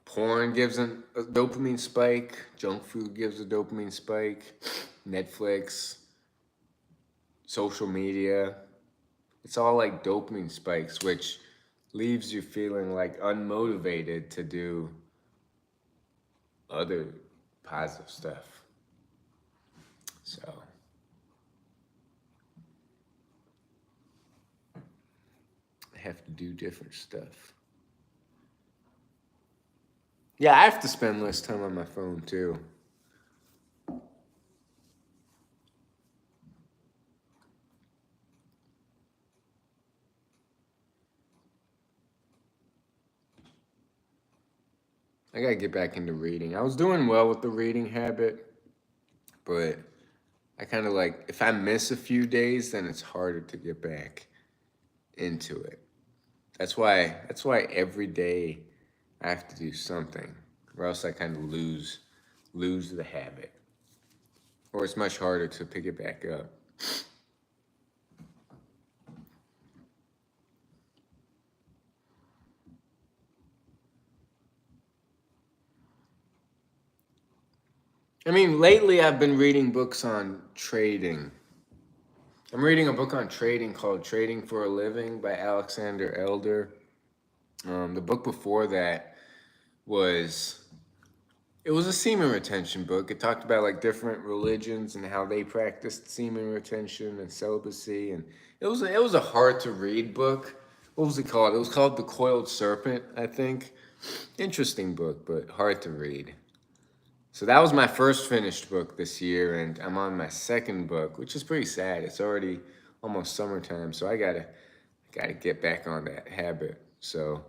Speaker 1: Porn gives a dopamine spike. Junk food gives a dopamine spike. Netflix, social media. It's all like dopamine spikes, which leaves you feeling like unmotivated to do other positive stuff. So, I have to do different stuff. Yeah, I have to spend less time on my phone too. I gotta get back into reading. I was doing well with the reading habit, but I kind of like, if I miss a few days, then it's harder to get back into it. That's why every day I have to do something, or else I kind of lose the habit, or it's much harder to pick it back up. I mean, lately I've been reading books on trading. I'm reading a book on trading called Trading for a Living by Alexander Elder. The book before that was it was a semen retention book. It talked about like different religions and how they practiced semen retention and celibacy, and it was a hard to read book. What was it called? It was called The Coiled Serpent, I think. Interesting book, but hard to read. So that was my first finished book this year, and I'm on my second book, which is pretty sad. It's already almost summertime, so I gotta get back on that habit. So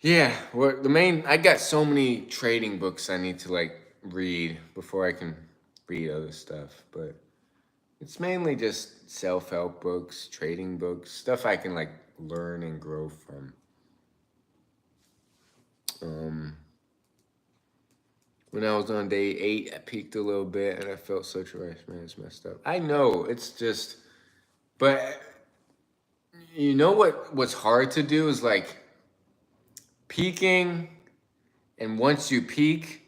Speaker 1: yeah, well, I got so many trading books I need to like read before I can read other stuff, but it's mainly just self-help books, trading books, stuff I can like learn and grow from. Um, when I was on day 8, I peaked a little bit and I felt such a rush, man, it's messed up. I know, it's just, but you know what's hard to do is like peaking, and once you peak,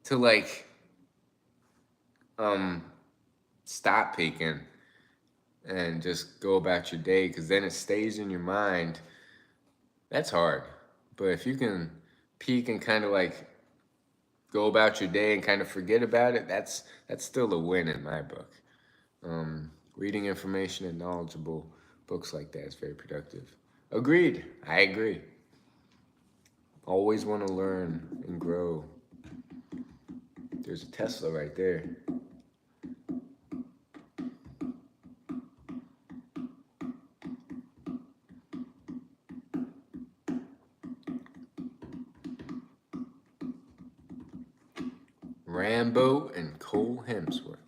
Speaker 1: to like um stop peaking and just go about your day, because then it stays in your mind. That's hard. But if you can peak and kind of like go about your day and kind of forget about it, that's still a win in my book. Reading information and knowledgeable books like that is very productive. Agreed. I agree. Always want to learn and grow. There's a Tesla right there. Rambo and Cole Hemsworth.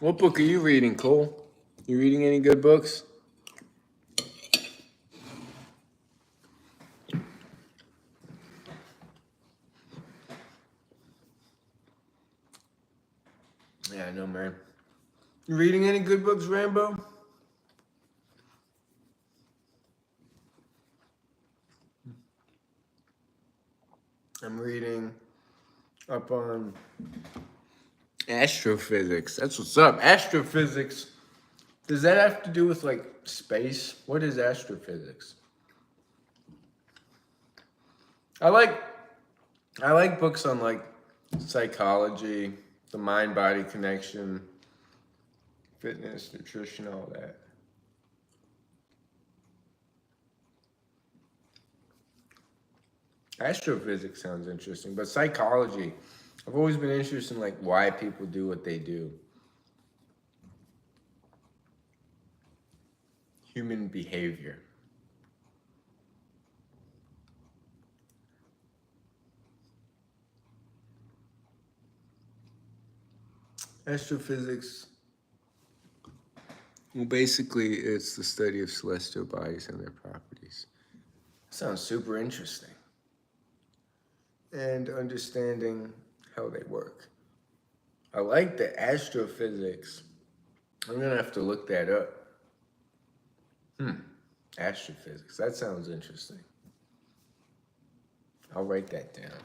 Speaker 1: What book are you reading, Cole? You reading any good books? Yeah, I know, man. You reading any good books, Rambo? I'm reading up on astrophysics. That's what's up. Astrophysics. Does that have to do with like space? What is astrophysics? I like books on like psychology, the mind-body connection, fitness, nutrition, all that. Astrophysics sounds interesting, but psychology, I've always been interested in like why people do what they do. Human behavior. Astrophysics, well, basically, it's the study of celestial bodies and their properties. Sounds super interesting. And understanding how they work. I like the astrophysics. I'm gonna have to look that up. Astrophysics. That sounds interesting. I'll write that down.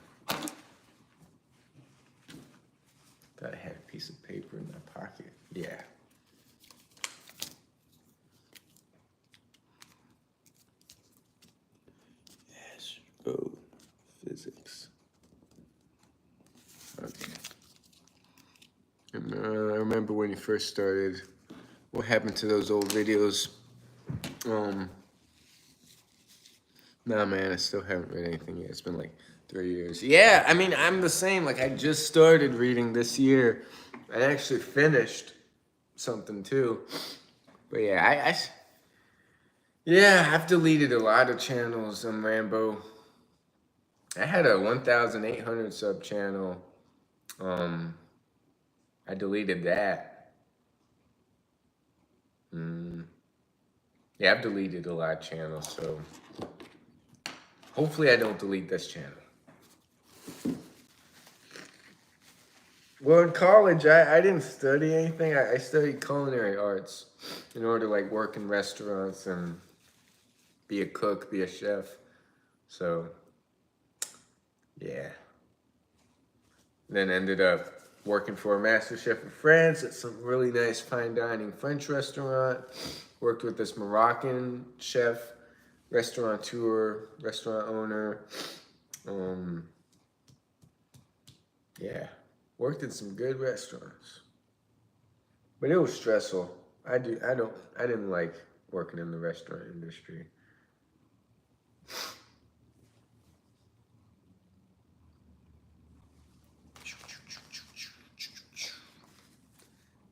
Speaker 1: Thought I had a piece of paper in my pocket. Yeah. Astrophysics. Okay. And, I remember when you first started. What happened to those old videos? Nah, man, I still haven't read anything yet. It's been like 3 years. Yeah, I mean, I'm the same. Like, I just started reading this year. I actually finished something too. But yeah, I've deleted a lot of channels on Rambo. I had a 1,800 sub channel. I deleted that. Yeah, I've deleted a lot of channels, so hopefully I don't delete this channel. Well, in college, I didn't study anything. I studied culinary arts in order to like work in restaurants and be a cook, be a chef. So, yeah. Then ended up working for a master chef in France at some really nice fine dining French restaurant. Worked with this Moroccan chef, restaurateur, restaurant owner. Yeah, worked in some good restaurants, but it was stressful. I didn't like working in the restaurant industry.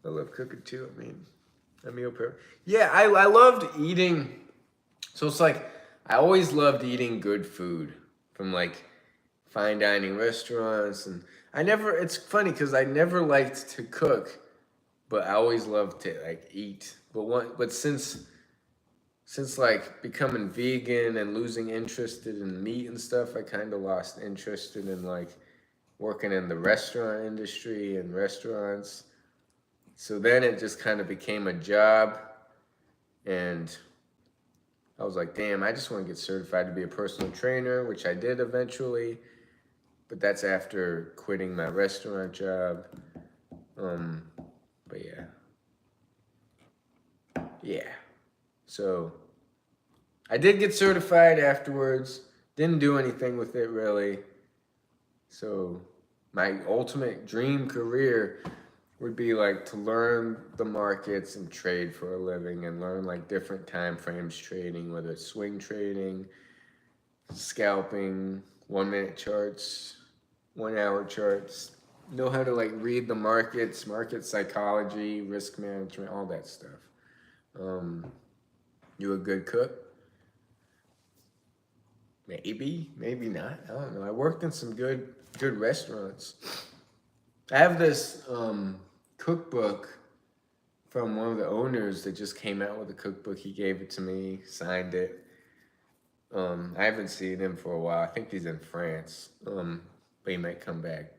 Speaker 1: I love cooking too. I meal prep. Yeah, I loved eating. So it's like I always loved eating good food from like fine dining restaurants, and it's funny because I never liked to cook, but I always loved to like eat. But since like becoming vegan and losing interest in meat and stuff, I kind of lost interest in like working in the restaurant industry and restaurants. So then it just kind of became a job, and I was like, damn, I just want to get certified to be a personal trainer, which I did eventually. But that's after quitting my restaurant job. But yeah. Yeah. So I did get certified afterwards. Didn't do anything with it really. So my ultimate dream career would be like to learn the markets and trade for a living and learn like different time frames trading, whether it's swing trading, scalping, 1 minute charts, 1 hour charts, know how to like read the markets, market psychology, risk management, all that stuff. You a good cook? Maybe not. I don't know. I worked in some good restaurants. I have this cookbook from one of the owners that just came out with a cookbook. He gave it to me, signed it. I haven't seen him for a while. I think he's in France, but he might come back.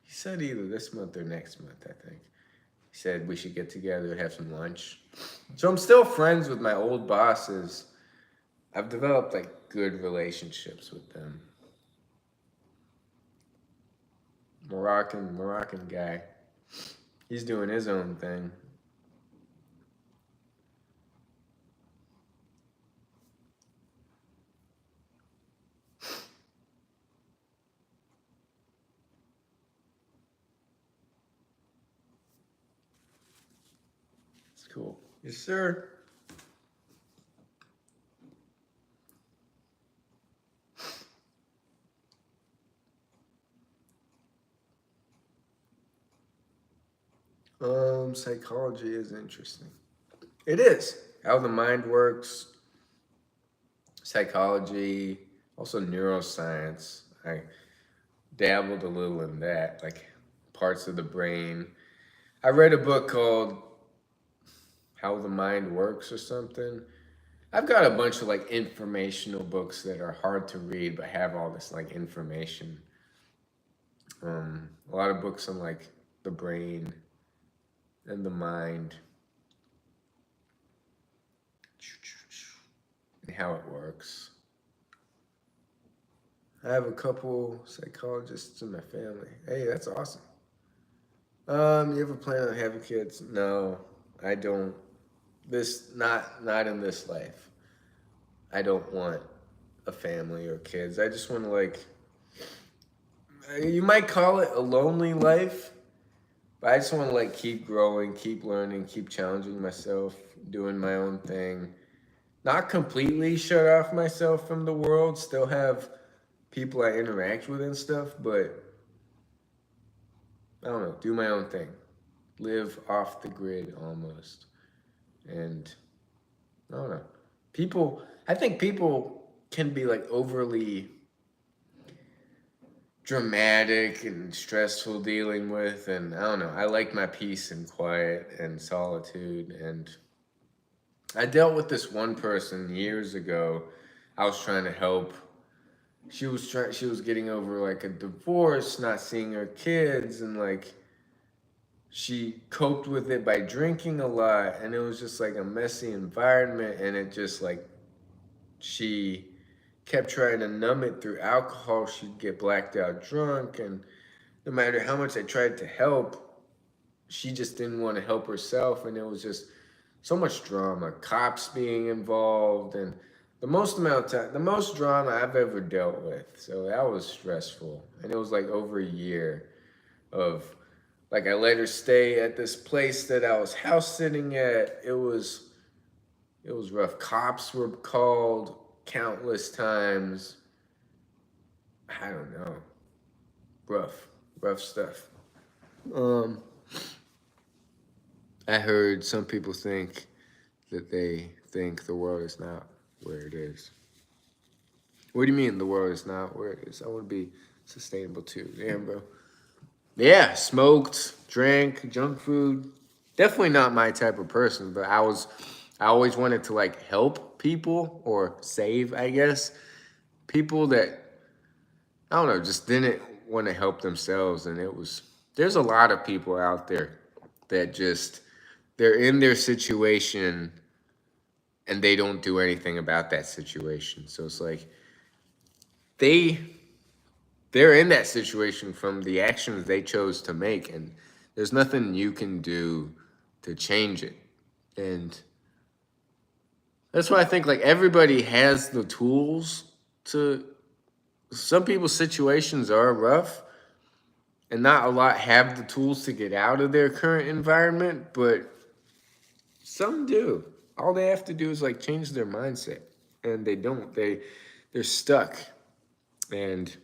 Speaker 1: He said either this month or next month, I think. He said we should get together, have some lunch. So I'm still friends with my old bosses. I've developed like good relationships with them. Moroccan guy. He's doing his own thing. It's cool. Yes, sir. Psychology is interesting. It is. How the mind works, psychology, also neuroscience. I dabbled a little in that, like parts of the brain. I read a book called How the Mind Works or something. I've got a bunch of like informational books that are hard to read but have all this like information. A lot of books on like the brain and the mind and how it works. I have a couple psychologists in my family. Hey, that's awesome. You ever plan on having kids? No, I don't. Not in this life. I don't want a family or kids. I just want to like, you might call it a lonely life, but I just want to like keep growing, keep learning, keep challenging myself, doing my own thing. Not completely shut off myself from the world, still have people I interact with and stuff, but I don't know, do my own thing. Live off the grid almost. And I don't know. I think people can be like overly dramatic and stressful dealing with, and I don't know. I like my peace and quiet and solitude. And I dealt with this one person years ago. I was trying to help. She was getting over like a divorce, not seeing her kids, and like she coped with it by drinking a lot, and it was just like a messy environment. And it just like she kept trying to numb it through alcohol. She'd get blacked out drunk, and no matter how much I tried to help, she just didn't want to help herself. And it was just so much drama, cops being involved, and the most drama I've ever dealt with. So that was stressful. And it was like over a year of like I let her stay at this place that I was house sitting at. It was rough. Cops were called countless times. I don't know. Rough stuff. I heard some people think that they think the world is not where it is. What do you mean the world is not where it is? I want to be sustainable too. Damn, bro. Yeah, smoked, drank, junk food. Definitely not my type of person, but I always wanted to like help people or save, I guess, people that, I don't know, just didn't want to help themselves. And there's a lot of people out there that just, they're in their situation and they don't do anything about that situation. So it's like they're in that situation from the actions they chose to make, and there's nothing you can do to change it. And that's why I think like everybody has the tools to, some people's situations are rough and not a lot have the tools to get out of their current environment, but some do. All they have to do is like change their mindset, and they don't. They're stuck. And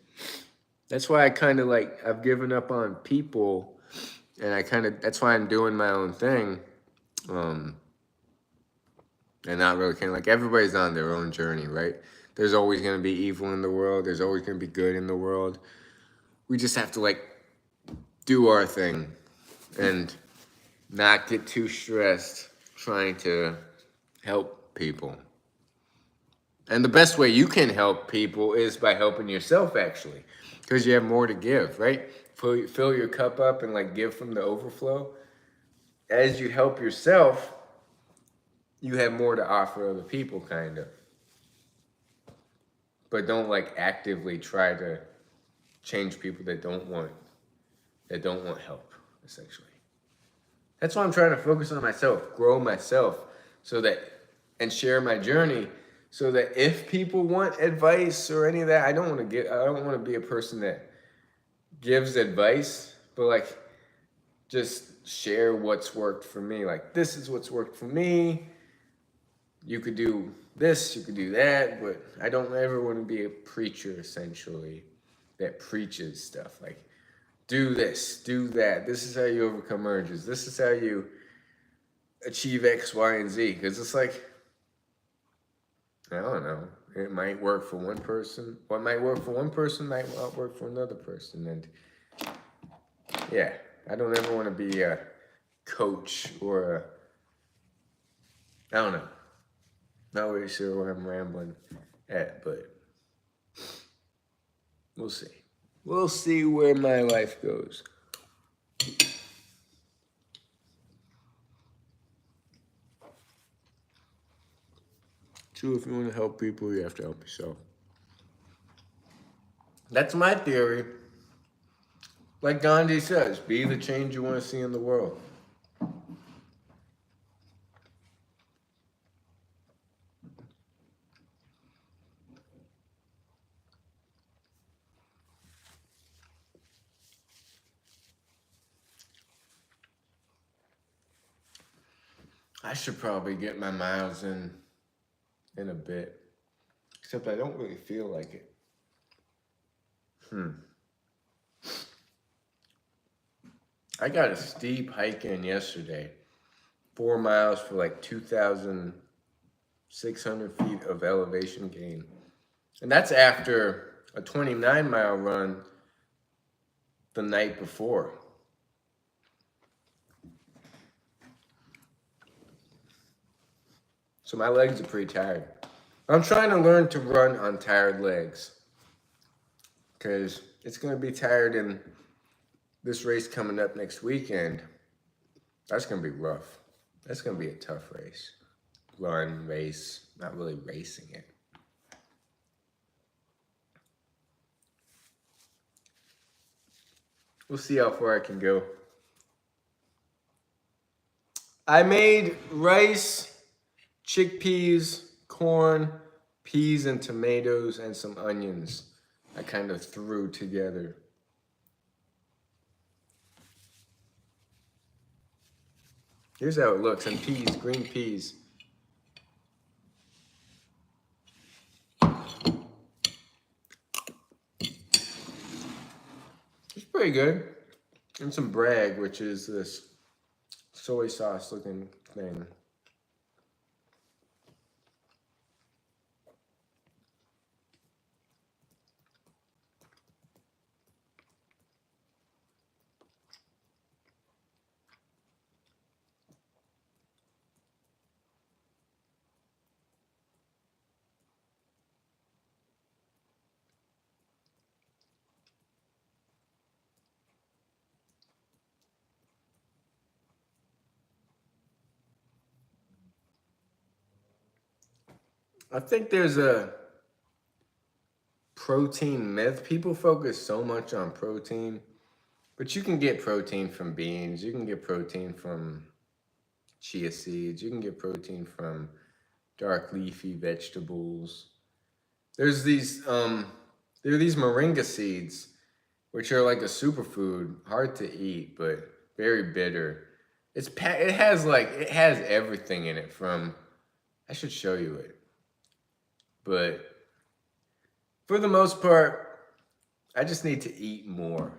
Speaker 1: that's why I kind of like, I've given up on people, and that's why I'm doing my own thing. And not really caring. Like everybody's on their own journey, right? There's always going to be evil in the world. There's always going to be good in the world. We just have to like do our thing. And not get too stressed trying to help people. And the best way you can help people is by helping yourself, actually, because you have more to give, right? Fill your cup up and like give from the overflow. As you help yourself, you have more to offer other people, kind of. But don't like actively try to change people that don't want help, essentially. That's why I'm trying to focus on myself, grow myself, so that, and share my journey, so that if people want advice or any of that, I don't want to be a person that gives advice, but like just share what's worked for me. Like, this is what's worked for me. You could do this, you could do that, but I don't ever want to be a preacher, essentially, that preaches stuff. Like, do this, do that. This is how you overcome urges. This is how you achieve X, Y, and Z. Because it's like, I don't know. It might work for one person. What might work for one person might not work for another person. And yeah, I don't ever want to be a coach or I don't know. Not really sure where I'm rambling at, but we'll see. We'll see where my life goes. True, if you want to help people, you have to help yourself. That's my theory. Like Gandhi says, be the change you want to see in the world. I should probably get my miles in a bit. Except I don't really feel like it. I got a steep hike in yesterday. 4 miles for like 2,600 feet of elevation gain. And that's after a 29-mile run the night before. So my legs are pretty tired. I'm trying to learn to run on tired legs. Because it's going to be tired in this race coming up next weekend. That's going to be rough. That's going to be a tough race. Run, race, not really racing it. We'll see how far I can go. I made rice, chickpeas, corn, peas, and tomatoes, and some onions. I kind of threw together. Here's how it looks, and peas, green peas. It's pretty good. And some bragg, which is this soy sauce looking thing. I think there's a protein myth. People focus so much on protein, but you can get protein from beans. You can get protein from chia seeds. You can get protein from dark leafy vegetables. There's these there are these moringa seeds, which are like a superfood, hard to eat, but very bitter. It has everything in it from, I should show you it. But for the most part, I just need to eat more.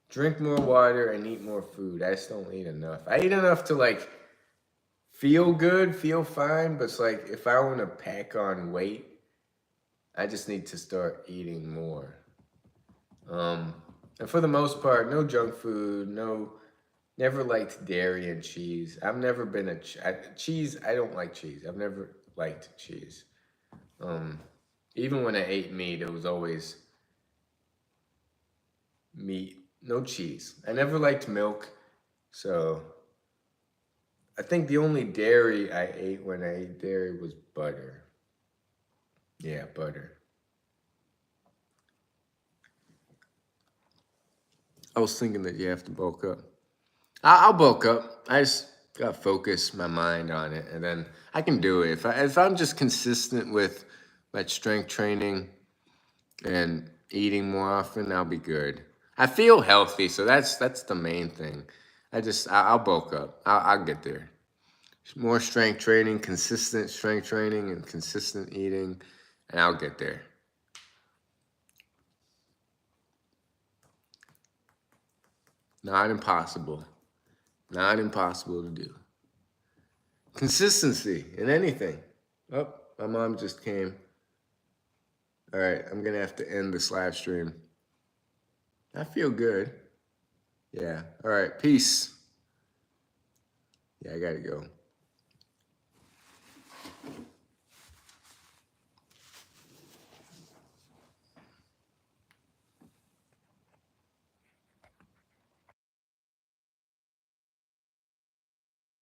Speaker 1: Drink more water and eat more food. I just don't eat enough. I eat enough to like feel good, feel fine, but it's like if I want to pack on weight, I just need to start eating more. And for the most part, no junk food, no Never liked dairy and cheese. I've never been cheese. I don't like cheese. I've never liked cheese. Um, Even when I ate meat, it was always meat, no cheese. I never liked milk, so I think the only dairy I ate when I ate dairy was butter. Yeah, butter. I was thinking that you have to bulk up. I'll bulk up. I just gotta focus my mind on it, and then I can do it. If I'm just consistent with my strength training and eating more often, I'll be good. I feel healthy, so that's the main thing. I'll bulk up. I'll get there. More strength training, consistent strength training, and consistent eating, and I'll get there. Not impossible. Not impossible to do. Consistency in anything. Oh, my mom just came. All right, I'm gonna have to end this live stream. I feel good. Yeah. All right. Peace. Yeah, I gotta go.